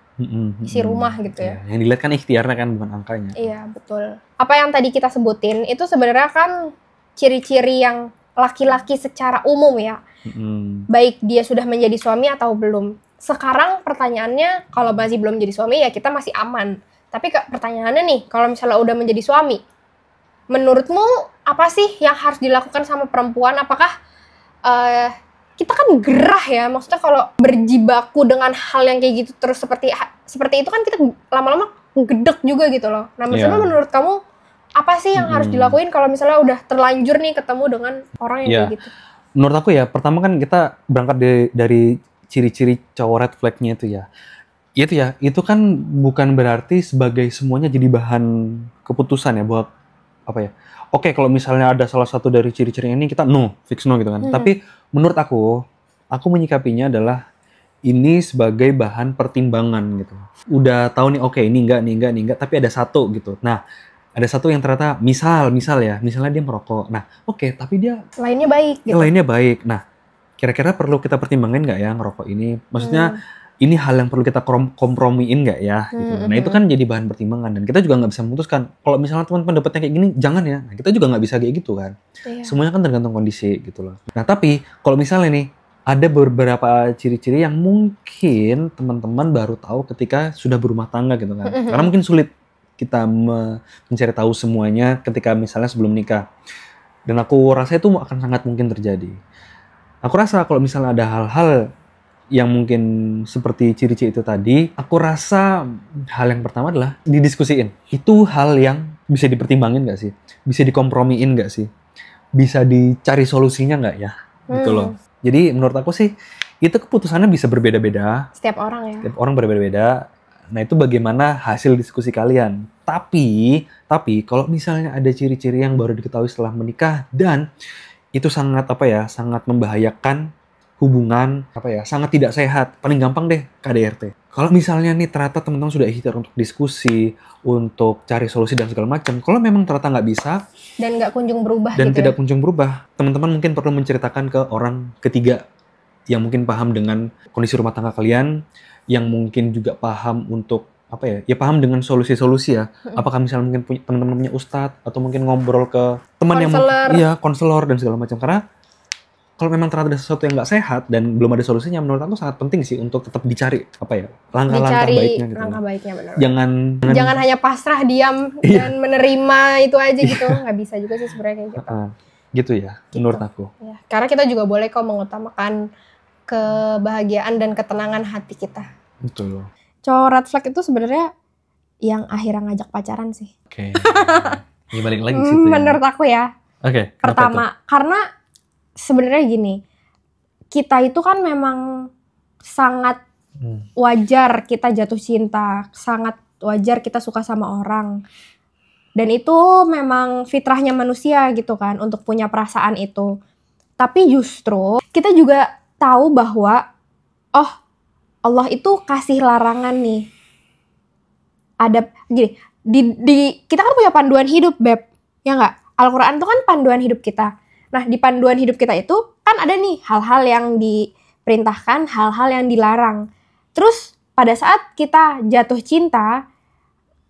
isi rumah gitu ya. Yang dilihat kan ikhtiarnya kan, bukan angkanya. Iya, betul. Apa yang tadi kita sebutin, itu sebenarnya kan ciri-ciri yang laki-laki secara umum ya. Baik dia sudah menjadi suami atau belum. Sekarang pertanyaannya, kalau masih belum jadi suami ya kita masih aman. Tapi pertanyaannya nih, kalau misalnya udah menjadi suami, menurutmu apa sih yang harus dilakukan sama perempuan? Apakah kita kan gerah ya, maksudnya kalau berjibaku dengan hal yang kayak gitu terus seperti itu kan kita lama-lama ngedek juga gitu loh. Nah, misalnya menurut kamu apa sih yang harus dilakuin kalau misalnya udah terlanjur nih ketemu dengan orang yang kayak gitu? Menurut aku ya, pertama kan kita berangkat dari ciri-ciri cowok red flag-nya itu ya. Itu ya, itu kan bukan berarti sebagai semuanya jadi bahan keputusan ya buat apa ya. Oke, kalau misalnya ada salah satu dari ciri-ciri ini kita fix no gitu kan. Tapi menurut aku menyikapinya adalah ini sebagai bahan pertimbangan gitu. Udah tahu nih, oke, ini enggak, tapi ada satu gitu. Nah, ada satu yang ternyata misalnya dia merokok. Nah, oke, tapi dia lainnya baik gitu. Lainnya baik. Nah, kira-kira perlu kita pertimbangin nggak ya ngerokok ini? Maksudnya ini hal yang perlu kita kompromiin nggak ya? Gitu. Nah, itu kan jadi bahan pertimbangan dan kita juga nggak bisa memutuskan. Kalau misalnya teman-teman dapetnya kayak gini, jangan ya. Nah, kita juga nggak bisa kayak gitu kan. Iya. Semuanya kan tergantung kondisi gitu loh. Nah, tapi kalau misalnya nih ada beberapa ciri-ciri yang mungkin teman-teman baru tahu ketika sudah berumah tangga gitu kan. Karena mungkin sulit kita mencari tahu semuanya ketika misalnya sebelum nikah. Dan aku rasa itu akan sangat mungkin terjadi. Aku rasa kalau misalnya ada hal-hal yang mungkin seperti ciri-ciri itu tadi, aku rasa hal yang pertama adalah didiskusiin. Itu hal yang bisa dipertimbangin nggak sih? Bisa dikompromiin nggak sih? Bisa dicari solusinya nggak ya? Gitu loh. Jadi menurut aku sih, itu keputusannya bisa berbeda-beda. Setiap orang ya? Setiap orang berbeda-beda. Nah, itu bagaimana hasil diskusi kalian. Tapi kalau misalnya ada ciri-ciri yang baru diketahui setelah menikah dan itu sangat sangat membahayakan hubungan, sangat tidak sehat. Paling gampang deh KDRT. Kalau misalnya nih ternyata teman-teman sudah ikhtiar untuk diskusi, untuk cari solusi dan segala macam. Kalau memang ternyata nggak bisa dan nggak kunjung berubah dan gitu tidak ya? kunjung berubah, teman-teman mungkin perlu menceritakan ke orang ketiga yang mungkin paham dengan kondisi rumah tangga kalian, yang mungkin juga paham untuk paham dengan solusi-solusi ya. Apakah misalnya mungkin teman-teman punya ustadz atau mungkin ngobrol ke teman yang konselor dan segala macam. Karena kalau memang ternyata ada sesuatu yang nggak sehat dan belum ada solusinya, menurut aku sangat penting sih untuk tetap dicari langkah-langkah baiknya gitu. Langkah baiknya benar. Jangan hanya pasrah diam dan menerima itu aja gitu. Nggak bisa juga sih sebenarnya kayak gitu. Gitu ya, menurut aku. Ya, karena kita juga boleh kok mengutamakan kebahagiaan dan ketenangan hati kita. Betul. Cowok red flag itu sebenarnya yang akhirnya ngajak pacaran sih. Oke. Ini balik lagi situ ya. Menurut aku ya. Oke. Pertama, karena sebenarnya gini, kita itu kan memang sangat wajar kita jatuh cinta, sangat wajar kita suka sama orang. Dan itu memang fitrahnya manusia gitu kan, untuk punya perasaan itu. Tapi justru kita juga tahu bahwa, Allah itu kasih larangan nih. Ada gini, kita kan punya panduan hidup, Beb. Ya nggak? Al-Quran itu kan panduan hidup kita. Nah, di panduan hidup kita itu kan ada nih hal-hal yang diperintahkan, hal-hal yang dilarang. Terus pada saat kita jatuh cinta,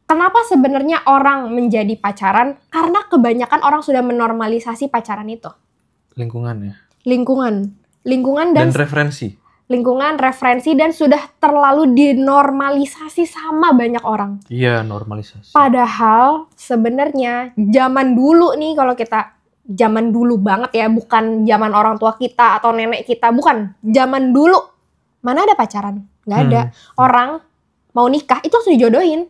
kenapa sebenarnya orang menjadi pacaran? Karena kebanyakan orang sudah menormalisasi pacaran itu. Lingkungan ya? Lingkungan dan referensi. Lingkungan, referensi, dan sudah terlalu dinormalisasi sama banyak orang. Iya, normalisasi. Padahal sebenarnya zaman dulu nih, kalau kita zaman dulu banget ya, bukan zaman orang tua kita atau nenek kita, bukan. Zaman dulu, mana ada pacaran? Nggak ada. Orang mau nikah, itu langsung dijodohin.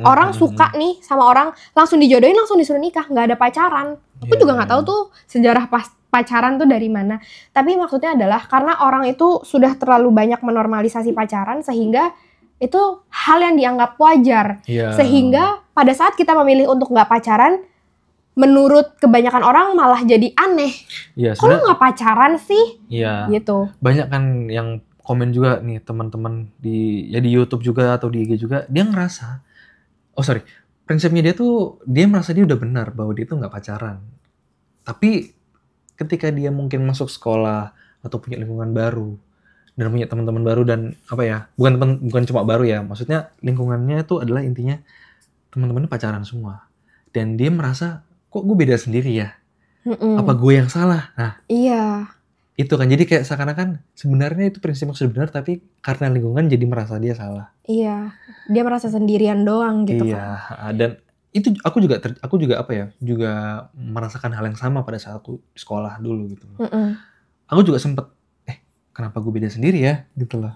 Orang suka nih sama orang, langsung dijodohin, langsung disuruh nikah. Nggak ada pacaran. Aku juga nggak tahu tuh sejarah pacaran tuh dari mana. Tapi maksudnya adalah karena orang itu sudah terlalu banyak menormalisasi pacaran, sehingga itu hal yang dianggap wajar. Sehingga pada saat kita memilih untuk nggak pacaran, menurut kebanyakan orang malah jadi aneh. Kok lu nggak pacaran sih? Iya. Gitu. Banyak kan yang komen juga nih teman-teman di YouTube juga atau di IG juga, dia ngerasa, prinsipnya dia merasa dia udah benar bahwa dia tuh nggak pacaran. Tapi ketika dia mungkin masuk sekolah atau punya lingkungan baru dan punya teman-teman baru dan bukan cuma baru ya, maksudnya lingkungannya itu adalah intinya teman-temannya pacaran semua dan dia merasa kok gue beda sendiri ya, apa gue yang salah? Nah, iya, itu kan jadi kayak seakan-akan sebenarnya itu prinsip yang sudah benar, tapi karena lingkungan jadi merasa dia salah. Iya, dia merasa sendirian doang gitu. Iya, dan itu aku juga juga merasakan hal yang sama pada saat aku sekolah dulu gitu. Aku juga sempet kenapa gue beda sendiri ya gitu loh.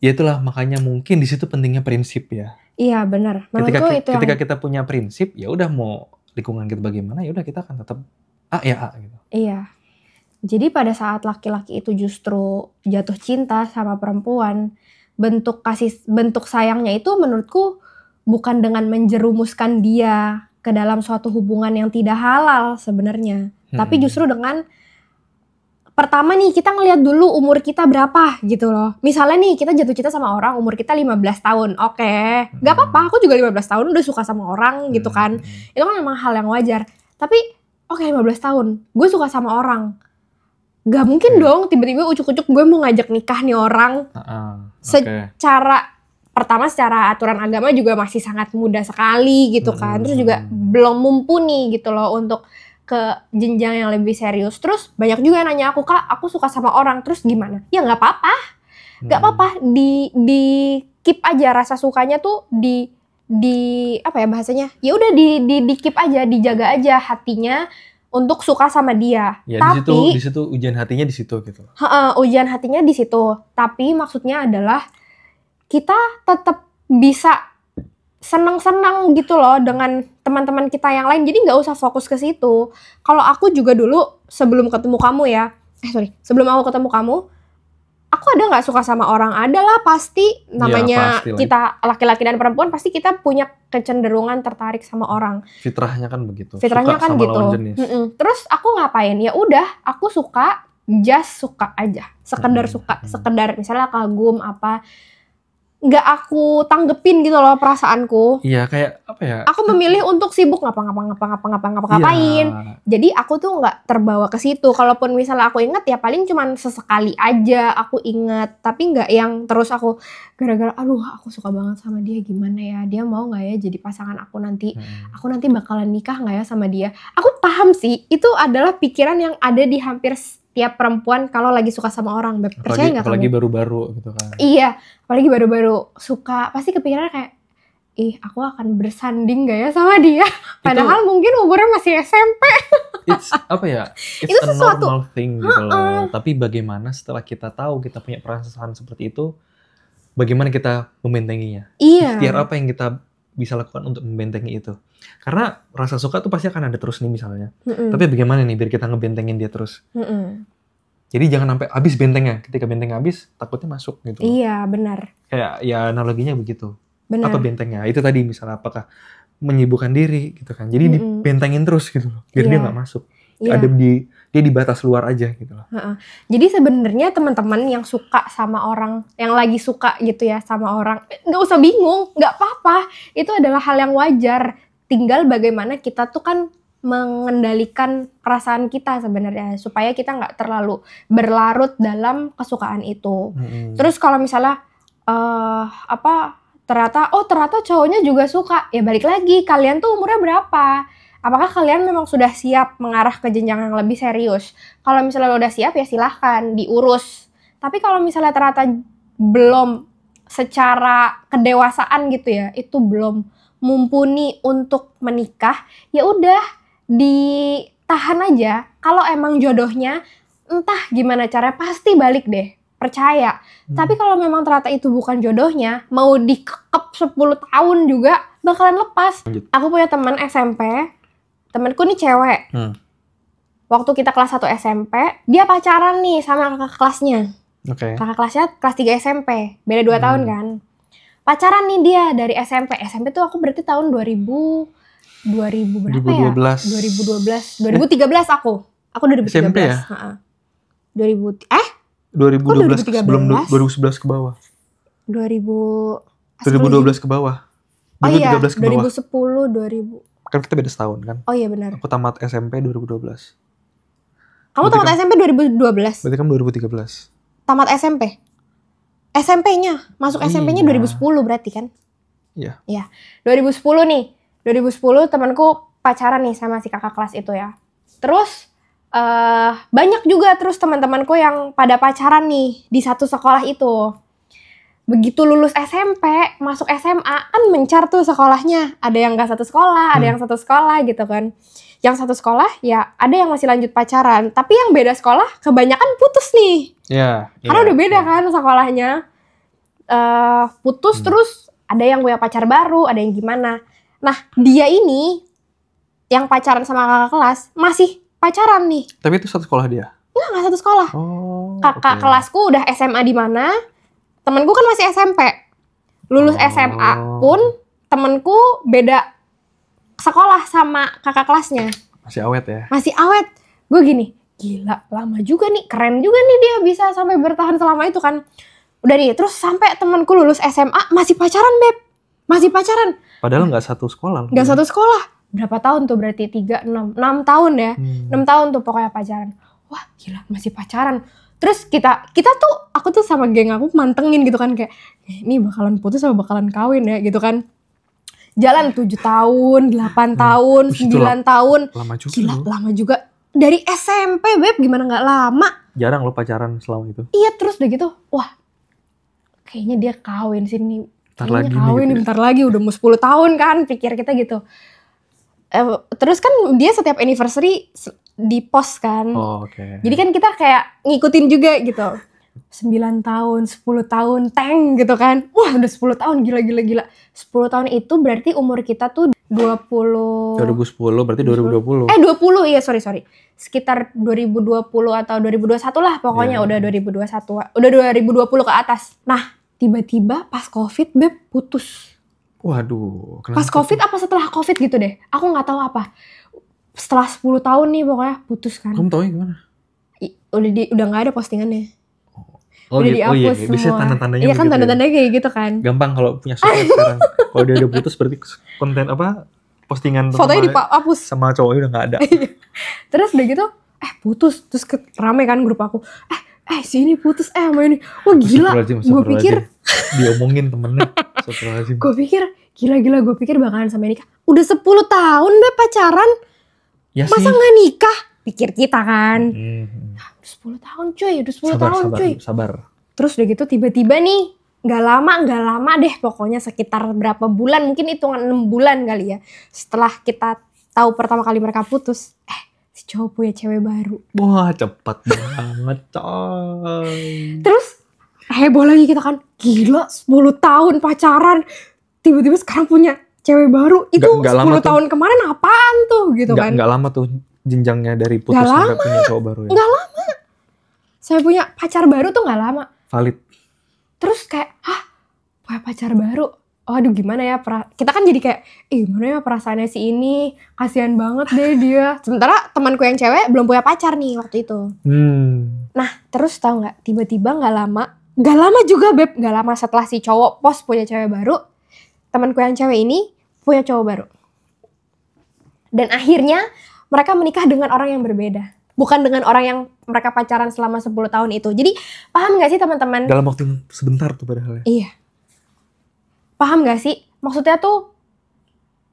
Ya itulah makanya mungkin di situ pentingnya prinsip ya. Iya benar. Ketika kita punya prinsip, ya udah mau lingkungan kita bagaimana, ya udah kita akan tetap A gitu. Iya. Jadi pada saat laki-laki itu justru jatuh cinta sama perempuan, bentuk sayangnya itu menurutku bukan dengan menjerumuskan dia ke dalam suatu hubungan yang tidak halal sebenarnya. Tapi justru dengan pertama nih kita ngelihat dulu umur kita berapa gitu loh. Misalnya nih kita jatuh cinta sama orang umur kita 15 tahun. Oke, gak apa-apa, aku juga 15 tahun udah suka sama orang gitu kan. Itu kan memang hal yang wajar. Tapi 15 tahun gue suka sama orang. Gak mungkin dong tiba-tiba ucuk-ucuk gue mau ngajak nikah nih orang. Secara aturan agama juga masih sangat muda sekali gitu kan. Terus juga belum mumpuni gitu loh untuk ke jenjang yang lebih serius. Terus banyak juga yang nanya aku, Kak, aku suka sama orang, terus gimana? Ya nggak apa-apa, nggak apa-apa. Di keep aja rasa sukanya tuh di apa ya bahasanya? Ya udah di keep aja, dijaga aja hatinya untuk suka sama dia. Ya, tapi di situ ujian hatinya di situ gitu. Ujian hatinya di situ. Tapi maksudnya adalah kita tetap bisa senang-senang gitu loh dengan teman-teman kita yang lain. Jadi nggak usah fokus ke situ. Kalau aku juga dulu sebelum ketemu kamu ya, sebelum aku ketemu kamu, aku ada nggak suka sama orang? Ada lah pasti. Namanya ya, kita laki-laki dan perempuan pasti kita punya kecenderungan tertarik sama orang. Fitrahnya kan begitu. Fitrahnya kan gitu. Terus aku ngapain? Ya udah, aku suka, just suka aja. Sekedar suka, sekedar misalnya kagum apa. Nggak aku tanggepin gitu loh perasaanku. Iya, kayak apa ya? Aku memilih untuk sibuk ngapain. Ya. Jadi aku tuh nggak terbawa ke situ. Kalaupun misalnya aku inget ya paling cuman sesekali aja aku inget. Tapi nggak yang terus aku gara-gara aduh aku suka banget sama dia, gimana ya? Dia mau nggak ya jadi pasangan aku nanti? Aku nanti bakalan nikah nggak ya sama dia? Aku paham sih. Itu adalah pikiran yang ada di hampir tiap perempuan kalau lagi suka sama orang. Percaya nggak kamu? Apalagi baru-baru gitu kan. Iya, apalagi baru-baru suka, pasti kepikirannya kayak, aku akan bersanding gak ya sama dia? Padahal mungkin umurnya masih SMP. It's apa ya? It's a normal thing gitu loh. Tapi bagaimana setelah kita tahu kita punya perasaan seperti itu, bagaimana kita membentenginya? Iya. Ikhtiar apa yang kita bisa lakukan untuk membentengi itu? Karena rasa suka tuh pasti akan ada terus nih misalnya. Tapi bagaimana nih biar kita ngebentengin dia terus? Jadi jangan sampai habis bentengnya. Ketika bentengnya habis, takutnya masuk gitu. Iya, benar. Kayak ya analoginya begitu. Benar. Apa bentengnya? Itu tadi misalnya apakah menyibukkan diri gitu kan. Jadi dibentengin terus gitu loh. Biar dia nggak masuk. Dia di batas luar aja gitu loh. Jadi sebenarnya teman-teman yang suka sama orang, yang lagi suka gitu ya sama orang, nggak usah bingung, nggak apa-apa. Itu adalah hal yang wajar. Tinggal bagaimana kita tuh kan mengendalikan perasaan kita sebenarnya supaya kita nggak terlalu berlarut dalam kesukaan itu. Terus kalau misalnya ternyata cowoknya juga suka, ya balik lagi kalian tuh umurnya berapa? Apakah kalian memang sudah siap mengarah ke jenjang yang lebih serius? Kalau misalnya udah siap ya silahkan diurus. Tapi kalau misalnya ternyata belum secara kedewasaan gitu ya, itu belum mumpuni untuk menikah, ya udah ditahan aja. Kalau emang jodohnya entah gimana caranya pasti balik deh, percaya. Tapi kalau memang ternyata itu bukan jodohnya, mau dikekep 10 tahun juga bakalan lepas. Aku punya teman SMP, temanku nih cewek. Waktu kita kelas 1 SMP, dia pacaran nih sama kakak kelasnya. Kakak kelasnya kelas 3 SMP, beda 2 tahun kan. Pacaran nih dia dari SMP. SMP tuh aku berarti tahun 2000 berapa 2012. ya? 2013 aku. Aku 2013. SMP ya? 2012 sebelum 2011 ke bawah. 2012 ke bawah. 2013 ke bawah. 2010 2000. Kan kita beda setahun kan? Oh iya benar. Aku tamat SMP 2012. Kamu tamat SMP 2012? Berarti kan 2013. Tamat SMP? SMP-nya, masuk SMP-nya 2010 berarti kan? Iya. Iya. 2010 nih. 2010 temanku pacaran nih sama si kakak kelas itu ya. Terus banyak juga terus teman-temanku yang pada pacaran nih di satu sekolah itu. Begitu lulus SMP, masuk SMA, kan mencar tuh sekolahnya. Ada yang gak satu sekolah, ada yang satu sekolah gitu kan. Yang satu sekolah ya ada yang masih lanjut pacaran. Tapi yang beda sekolah kebanyakan putus nih. Iya. Karena udah beda kan sekolahnya. Putus terus ada yang punya pacar baru, ada yang gimana. Nah dia ini yang pacaran sama kakak kelas masih pacaran nih. Tapi itu satu sekolah dia? Nggak satu sekolah. Kakak kelasku udah SMA di mana, Temenku kan masih SMP. Lulus SMA pun temenku beda sekolah sama kakak kelasnya. Masih awet ya? Masih awet. Gue gini, gila lama juga nih, keren juga nih dia bisa sampai bertahan selama itu kan. Udah nih, terus sampai temenku lulus SMA masih pacaran, Beb. Masih pacaran. Padahal nggak satu sekolah. Nggak satu sekolah. Berapa tahun tuh berarti? 3, 6 tahun ya. 6 tahun tuh pokoknya pacaran. Wah gila masih pacaran. Terus kita tuh, aku tuh sama geng aku mantengin gitu kan. Kayak, ini bakalan putus sama bakalan kawin ya gitu kan. Jalan 7 tahun, 8 tahun, 9 tahun. Lama juga. Gila lama juga. Dari SMP, Beb, gimana nggak lama? Jarang lo pacaran selama itu. Iya, terus udah gitu, wah kayaknya dia kawin sih nih. Kayaknya kawin nih, bentar lagi udah mau 10 tahun kan, pikir kita gitu. Terus kan dia setiap anniversary di post kan. Jadi kan kita kayak ngikutin juga gitu. 9 tahun, 10 tahun, tank gitu kan. Wah udah 10 tahun, gila. 10 tahun itu berarti umur kita tuh 2010 berarti 2020. 20 iya sorry. Sekitar 2020 atau 2021 lah pokoknya udah 2021. Udah 2020 ke atas. Nah tiba-tiba pas COVID Beb putus. Waduh. Pas COVID apa setelah COVID gitu deh. Aku gak tahu apa. Setelah 10 tahun nih pokoknya putus kan. Kamu tahu gimana? Udah gak ada postingannya. Udah dihapus semua. Biasanya tanda-tandanya iya kan tanda-tandanya kayak gitu kan. Gampang kalau punya sosmed sekarang. Kalau dia udah putus berarti konten apa? Postingan fotonya dihapus. Sama cowoknya udah gak ada. Terus udah gitu, putus. Terus rame kan grup aku. Sini putus sama ini. Wah gila. Gue pikir diomongin temennya. Gue pikir gila. Gue pikir bakalan sampai nikah. Udah 10 tahun deh pacaran. Ya masa gak nikah? Pikir kita kan. 10 tahun cuy. Udah 10 tahun cuy. Sabar. Terus udah gitu tiba-tiba nih. Gak lama deh pokoknya sekitar berapa bulan. Mungkin hitungan 6 bulan kali ya. Setelah kita tahu pertama kali mereka putus. Si cowok punya cewek baru. Wah cepet banget coy. Terus heboh lagi kita kan. Gila 10 tahun pacaran. Tiba-tiba sekarang punya cewek baru. Itu 10 tahun kemarin apaan tuh gitu kan. Gak lama tuh jenjangnya dari putus sampai punya cowok baru ya. Gak lama. Saya punya pacar baru tuh gak lama. Valid. Terus kayak, punya pacar baru. Aduh gimana ya, kita kan jadi kayak, gimana ya perasaannya si ini, kasihan banget deh dia. Sementara temanku yang cewek belum punya pacar nih waktu itu. Nah terus tahu nggak, tiba-tiba gak lama juga Beb, gak lama setelah si cowok post punya cewek baru, temanku yang cewek ini punya cowok baru. Dan akhirnya mereka menikah dengan orang yang berbeda. Bukan dengan orang yang mereka pacaran selama 10 tahun itu. Jadi paham gak sih teman-teman? Dalam waktu yang sebentar tuh padahal ya. Iya. Paham gak sih? Maksudnya tuh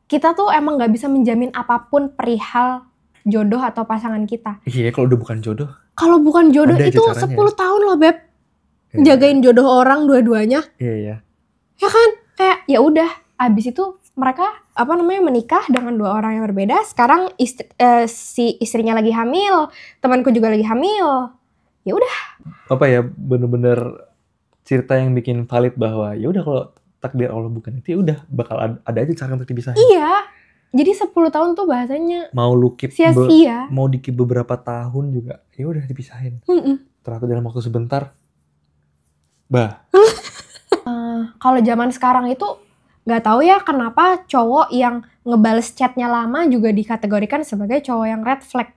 kita tuh emang gak bisa menjamin apapun perihal jodoh atau pasangan kita. Iya kalau udah bukan jodoh. Kalau bukan jodoh itu 10 tahun loh Beb. Jagain jodoh orang dua-duanya. Iya. Ya kan? Kayak ya udah. Abis itu mereka menikah dengan 2 orang yang berbeda. Sekarang si istrinya lagi hamil, temanku juga lagi hamil. Ya udah. Bener-bener cerita yang bikin valid bahwa ya udah kalau takdir Allah bukan itu, ya udah bakal ada aja cara untuk dipisahin. Iya. Jadi 10 tahun tuh bahasanya mau lu keep sia-sia. Mau di-keep beberapa tahun juga, ya udah dipisahin. Ternyata dalam waktu sebentar. Kalau zaman sekarang itu nggak tahu ya kenapa cowok yang ngebales chatnya lama juga dikategorikan sebagai cowok yang red flag.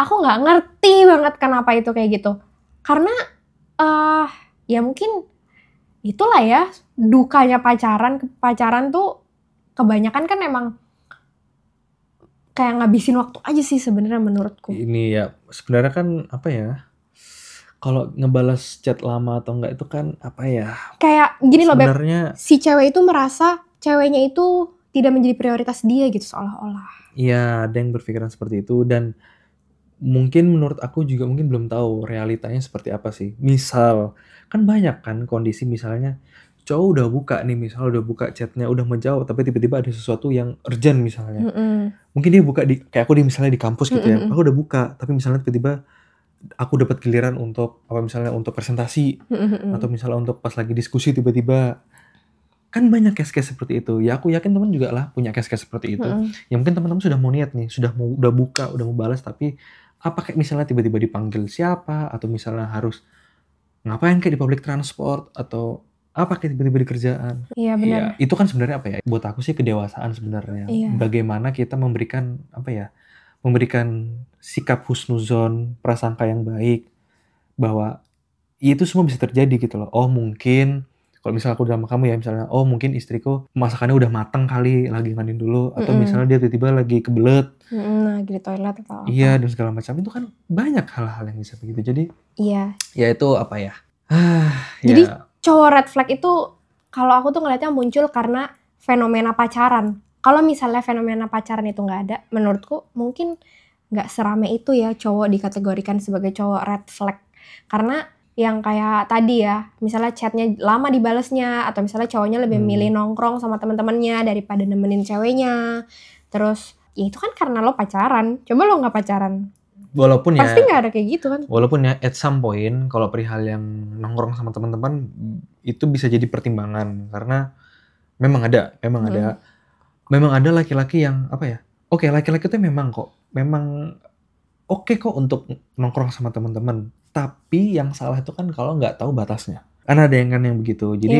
Aku nggak ngerti banget kenapa itu kayak gitu. Karena ya mungkin itulah ya dukanya pacaran tuh kebanyakan kan emang kayak ngabisin waktu aja sih sebenarnya menurutku. Ini ya sebenarnya kan kalau ngebalas chat lama atau enggak itu kan kayak gini loh Beb, si cewek itu merasa ceweknya itu tidak menjadi prioritas dia gitu seolah-olah. Iya, ada yang berpikiran seperti itu dan mungkin menurut aku juga mungkin belum tahu realitanya seperti apa sih. Misal, kan banyak kan kondisi misalnya cowok udah buka chatnya, udah menjawab tapi tiba-tiba ada sesuatu yang urgent misalnya. Mungkin dia buka kayak aku misalnya di kampus gitu ya, aku udah buka tapi misalnya tiba-tiba aku dapat giliran untuk misalnya untuk presentasi atau misalnya untuk pas lagi diskusi tiba-tiba. Kan banyak case-case seperti itu. Ya aku yakin teman juga lah punya case-case seperti itu. Ya mungkin teman-teman sudah mau niat nih, udah buka, udah mau balas tapi kayak misalnya tiba-tiba dipanggil siapa atau misalnya harus ngapain kayak di public transport atau Apa kayak tiba-tiba di kerjaan. Iya benar. Ya, itu kan sebenarnya apa ya? Buat aku sih kedewasaan sebenarnya. Iya. Bagaimana kita memberikan apa ya? Memberikan sikap husnuzon, prasangka yang baik bahwa itu semua bisa terjadi gitu loh. Oh mungkin kalau misalnya aku udah sama kamu ya misalnya, oh mungkin istriku masakannya udah matang kali, lagi nganin dulu, atau misalnya dia tiba-tiba lagi kebelet, lagi di toilet atau apa. Iya dan segala macam itu kan banyak hal-hal yang bisa begitu. Jadi iya. Ya itu apa ya? Jadi cowok red flag itu kalau aku tuh ngeliatnya muncul karena fenomena pacaran. Kalau misalnya fenomena pacaran itu nggak ada, menurutku mungkin nggak serame itu ya cowok dikategorikan sebagai cowok red flag. Karena yang kayak tadi ya, misalnya chatnya lama dibalesnya, atau misalnya cowoknya lebih milih nongkrong sama teman-temannya daripada nemenin ceweknya. Terus ya itu kan karena lo pacaran. Coba lo nggak pacaran, walaupun pasti nggak ada kayak gitu kan. Walaupun ya at some point kalau perihal yang nongkrong sama teman-teman itu bisa jadi pertimbangan karena memang ada laki-laki yang apa ya? Oke, laki-laki itu memang oke kok untuk nongkrong sama teman-teman. Tapi yang salah itu kan kalau nggak tahu batasnya. Karena ada yang begitu. Jadi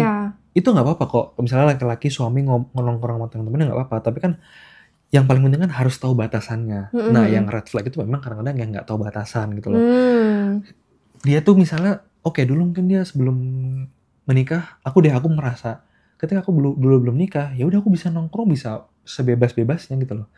itu nggak apa-apa kok. Misalnya laki-laki suami nongkrong sama teman-temannya nggak apa-apa. Tapi kan yang paling penting kan harus tahu batasannya. Nah, yang red flag itu memang kadang-kadang yang nggak tahu batasan gitu loh. Dia tuh misalnya, oke, dulu mungkin dia sebelum menikah, aku merasa ketika aku belum nikah, ya udah aku bisa nongkrong bisa sebebas-bebasnya gitu loh.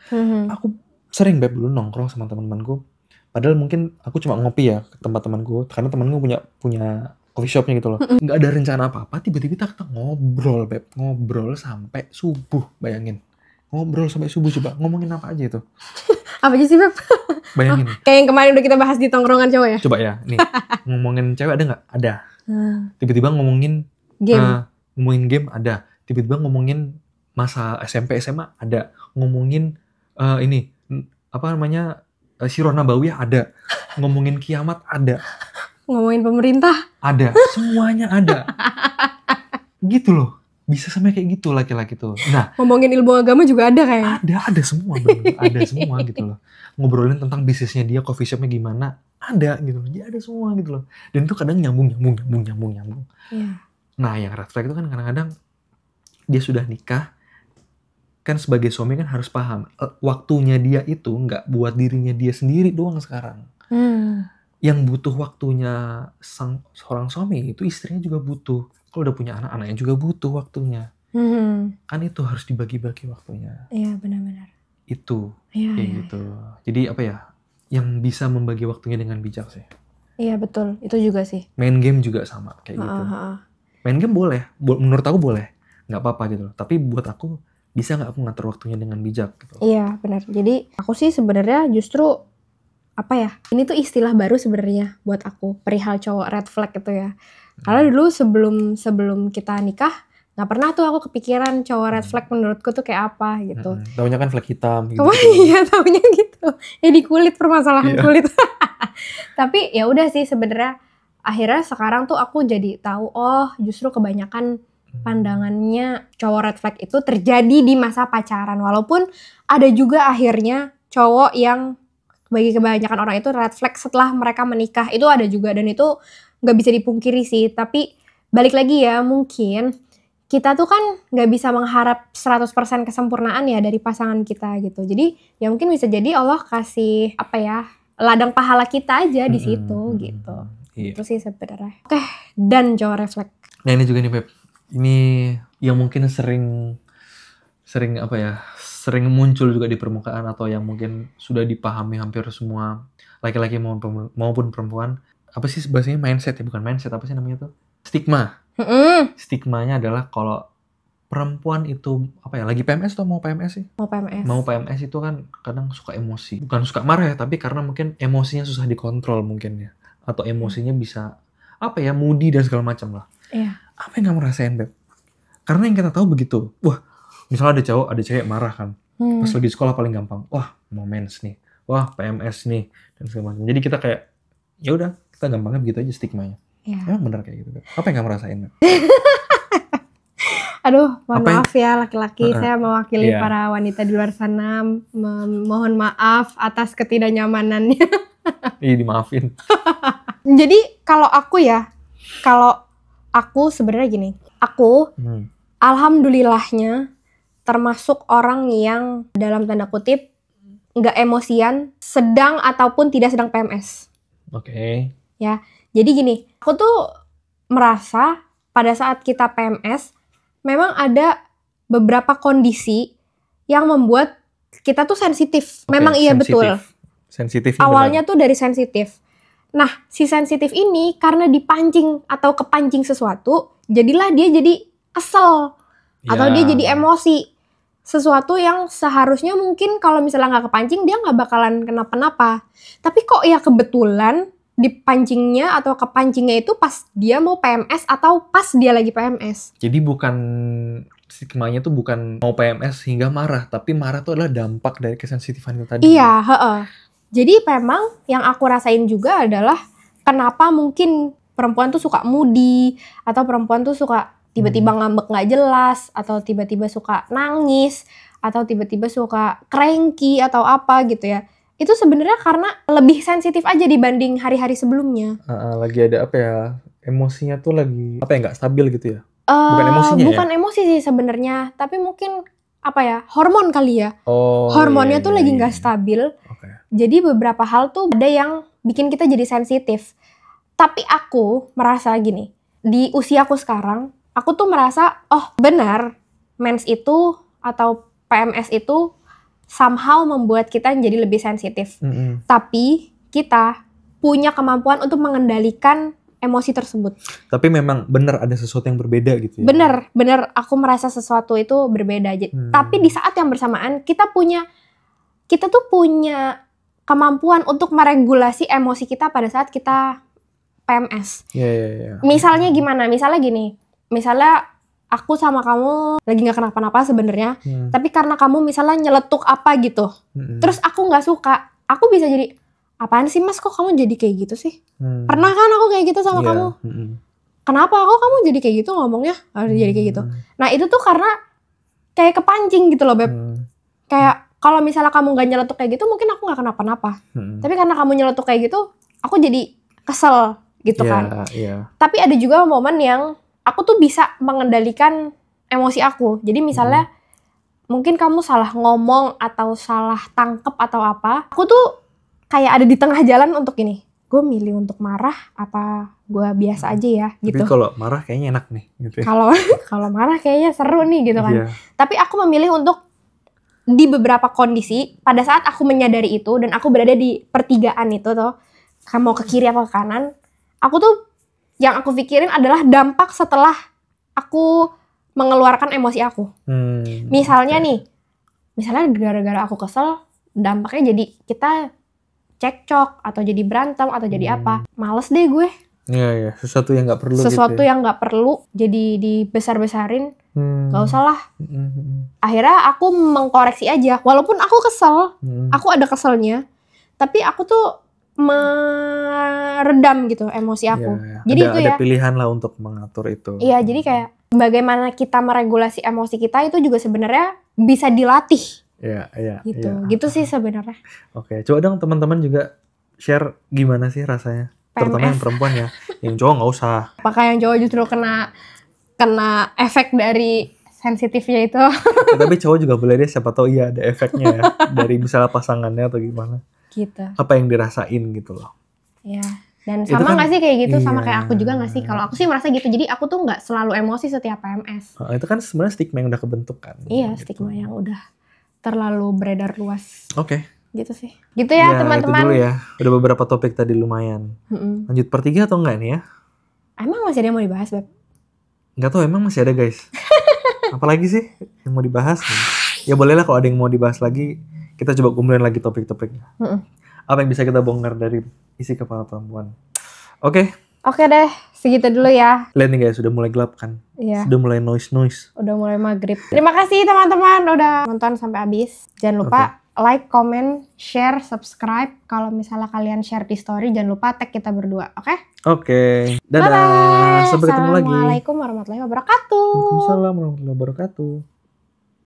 Aku sering dulu nongkrong sama teman-temanku. Padahal mungkin aku cuma ngopi ya ke tempat temanku, karena temanku punya coffee shopnya gitu loh. Nggak ada rencana apa-apa, tiba-tiba kita ngobrol sampai subuh, bayangin. Ngobrol sampai subuh, coba ngomongin apa aja itu. Apa aja sih Beb? Bayangin. Kayak yang kemarin udah kita bahas di tongkrongan cowok ya. Coba ya, nih ngomongin cewek ada nggak? Ada. Tiba-tiba ngomongin game ada. Tiba-tiba ngomongin masa SMP SMA ada. Ngomongin Sirah Nabawiyah ada. Ngomongin kiamat ada. Ngomongin pemerintah ada. Semuanya ada. Gitu loh. Bisa sampai kayak gitu laki-laki tuh. Nah, ngomongin ilmu agama juga ada kayaknya. Ada semua, bener. Ada semua gitu loh. Ngobrolin tentang bisnisnya dia, coffee shopnya gimana, ada gitu loh. Jadi ada semua gitu loh. Dan itu kadang nyambung. Iya. Nah, yang red flag itu kan kadang-kadang dia sudah nikah, kan sebagai suami kan harus paham waktunya dia itu nggak buat dirinya dia sendiri doang sekarang. Yang butuh waktunya seorang suami itu istrinya juga butuh. Kalau udah punya anak-anaknya juga butuh waktunya. Kan itu harus dibagi-bagi waktunya. Iya benar-benar. Itu gitu. Jadi apa ya? Yang bisa membagi waktunya dengan bijak sih. Iya betul. Itu juga sih. Main game juga sama kayak gitu. Main game boleh. Menurut aku boleh. Nggak apa-apa gitu. Tapi buat aku bisa nggak aku ngatur waktunya dengan bijak gitu. Iya benar. Jadi aku sih sebenarnya justru apa ya? Ini tuh istilah baru sebenarnya buat aku perihal cowok red flag itu ya. Karena dulu sebelum kita nikah nggak pernah tuh aku kepikiran cowok red flag menurutku tuh kayak apa gitu. Taunya kan flag hitam gitu. Oh iya taunya gitu. Ya di kulit, permasalahan kulit. Tapi ya udah sih sebenarnya akhirnya sekarang tuh aku jadi tahu justru kebanyakan pandangannya cowok red flag itu terjadi di masa pacaran. Walaupun ada juga akhirnya cowok yang bagi kebanyakan orang itu red flag setelah mereka menikah. Itu ada juga dan itu nggak bisa dipungkiri sih. Tapi balik lagi ya, mungkin kita tuh kan nggak bisa mengharap 100% kesempurnaan ya dari pasangan kita gitu. Jadi ya mungkin bisa jadi Allah kasih ladang pahala kita aja di situ gitu. Iya. Itu sih sebenarnya. Oke, dan cowok red flag. Nah ini juga nih Beb. Ini yang mungkin sering muncul juga di permukaan atau yang mungkin sudah dipahami hampir semua laki-laki maupun perempuan. Apa sih bahasanya mindset ya? Bukan mindset, apa sih namanya tuh? Stigma. Stigmanya adalah kalau perempuan itu lagi PMS atau mau PMS sih? Mau PMS itu kan kadang suka emosi. Bukan suka marah ya, tapi karena mungkin emosinya susah dikontrol mungkin ya. Atau emosinya bisa moody dan segala macam lah. Iya. Apa yang kamu rasain, Beb? Karena yang kita tahu begitu. Wah, misalnya ada cewek marah kan. Pas lagi sekolah paling gampang. Wah, mau mens nih. Wah, PMS nih dan segala macam. Jadi kita kayak ya udah, kita gampangnya begitu aja stigmanya. Iya. Emang benar kayak gitu, Beb? Apa yang kamu rasain, Beb? Aduh, maaf ya laki-laki. Saya mewakili para wanita di luar sana. Mohon maaf atas ketidaknyamanannya. Iya, dimaafin. Jadi kalau aku sebenarnya gini. Aku alhamdulillahnya termasuk orang yang dalam tanda kutip nggak emosian, sedang ataupun tidak sedang PMS. Oke. Ya, jadi gini, aku tuh merasa pada saat kita PMS, memang ada beberapa kondisi yang membuat kita tuh sensitif. Memang iya betul. Sensitifnya awalnya tuh dari sensitif. Nah, si sensitif ini karena dipancing atau kepancing sesuatu, jadilah dia jadi kesel atau dia jadi emosi. Sesuatu yang seharusnya mungkin kalau misalnya nggak kepancing dia nggak bakalan kenapa-napa. Tapi kok ya kebetulan dipancingnya atau kepancingnya itu pas dia mau PMS atau pas dia lagi PMS. Jadi bukan stigmanya tuh bukan mau PMS hingga marah, tapi marah tuh adalah dampak dari kesensitifan itu tadi. Iya, Jadi memang yang aku rasain juga adalah kenapa mungkin perempuan tuh suka moody atau perempuan tuh suka tiba-tiba ngambek nggak jelas atau tiba-tiba suka nangis atau tiba-tiba suka cranky atau apa gitu ya. Itu sebenarnya karena lebih sensitif aja dibanding hari-hari sebelumnya. Lagi ada apa ya? Emosinya tuh lagi apa ya, nggak stabil gitu ya? Bukan emosinya bukan emosi sih sebenarnya, tapi mungkin apa ya, hormon kali ya. Hormonnya tuh lagi nggak stabil. Jadi beberapa hal tuh ada yang bikin kita jadi sensitif. Tapi aku merasa gini, di usiaku sekarang, aku tuh merasa, oh benar, mens itu atau PMS itu somehow membuat kita jadi lebih sensitif. Tapi kita punya kemampuan untuk mengendalikan emosi tersebut. Tapi memang benar ada sesuatu yang berbeda gitu ya? Benar. Aku merasa sesuatu itu berbeda. Tapi di saat yang bersamaan, kita tuh punya kemampuan untuk meregulasi emosi kita pada saat kita PMS. Misalnya gimana? Misalnya gini. Misalnya aku sama kamu lagi nggak kenapa-napa sebenarnya, tapi karena kamu misalnya nyeletuk apa gitu, terus aku nggak suka, aku bisa jadi, apaan sih mas, kok kamu jadi kayak gitu sih? Pernah kan aku kayak gitu sama kamu? Kenapa kok kamu jadi kayak gitu ngomongnya? Jadi kayak gitu. Nah itu tuh karena kayak kepancing gitu loh Beb. Kayak kalau misalnya kamu nggak nyeletuk kayak gitu, mungkin aku nggak kenapa-napa. Tapi karena kamu nyeletuk kayak gitu, aku jadi kesel gitu kan. Tapi ada juga momen yang aku tuh bisa mengendalikan emosi aku. Jadi misalnya mungkin kamu salah ngomong atau salah tangkep atau apa, aku tuh kayak ada di tengah jalan untuk ini. Gue milih untuk marah apa gue biasa aja ya gitu. Tapi kalau marah kayaknya enak nih gitu. Kalau marah kayaknya seru nih gitu kan. Tapi aku memilih untuk di beberapa kondisi pada saat aku menyadari itu dan aku berada di pertigaan itu tuh, mau ke kiri apa ke kanan, aku tuh yang aku pikirin adalah dampak setelah aku mengeluarkan emosi aku. Misalnya gara-gara aku kesel, dampaknya jadi kita cekcok atau jadi berantem atau jadi apa. Males deh gue. Iya, sesuatu yang nggak perlu. Sesuatu yang nggak perlu jadi dibesar-besarin, nggak usah lah. Akhirnya aku mengkoreksi aja, walaupun aku kesel, aku ada keselnya, tapi aku tuh meredam gitu emosi aku. Jadi ada pilihan lah untuk mengatur itu. Iya, jadi kayak bagaimana kita meregulasi emosi kita itu juga sebenarnya bisa dilatih. Iya. Gitu sih sebenarnya. Oke, coba dong teman-teman juga share gimana sih rasanya. Terutama yang perempuan ya, yang cowok nggak usah. Apakah yang cowok justru kena efek dari sensitifnya itu? Tapi cowok juga boleh deh, siapa tahu iya ada efeknya ya dari misalnya pasangannya atau gimana. Gitu. Apa yang dirasain gitu loh. Iya. Dan sama nggak sih kayak gitu, sama kayak aku juga nggak sih? Kalau aku sih merasa gitu, jadi aku tuh nggak selalu emosi setiap PMS. Itu kan sebenarnya stigma yang udah kebentuk kan. Iya, gitu. stigma yang udah terlalu beredar luas. Oke. Gitu sih. Gitu ya teman-teman. Itu dulu ya. Udah beberapa topik tadi lumayan. Lanjut part 3 atau enggak nih ya? Emang masih ada yang mau dibahas, Beb? Nggak tahu, emang masih ada guys. Apalagi sih yang mau dibahas? Ya bolehlah kalau ada yang mau dibahas lagi, kita coba kumpulin lagi topik-topiknya. Apa yang bisa kita bongkar dari isi kepala perempuan. Oke deh, segitu dulu ya. Lihat nih guys, sudah mulai gelap kan? Iya. Sudah mulai noise. Udah mulai maghrib. Terima kasih teman-teman udah nonton sampai habis. Jangan lupa like, comment, share, subscribe. Kalau misalnya kalian share di story, jangan lupa tag kita berdua, oke? Oke. Dadah. Bye-bye. Sampai ketemu lagi. Assalamualaikum warahmatullahi wabarakatuh. Waalaikumsalam warahmatullahi wabarakatuh.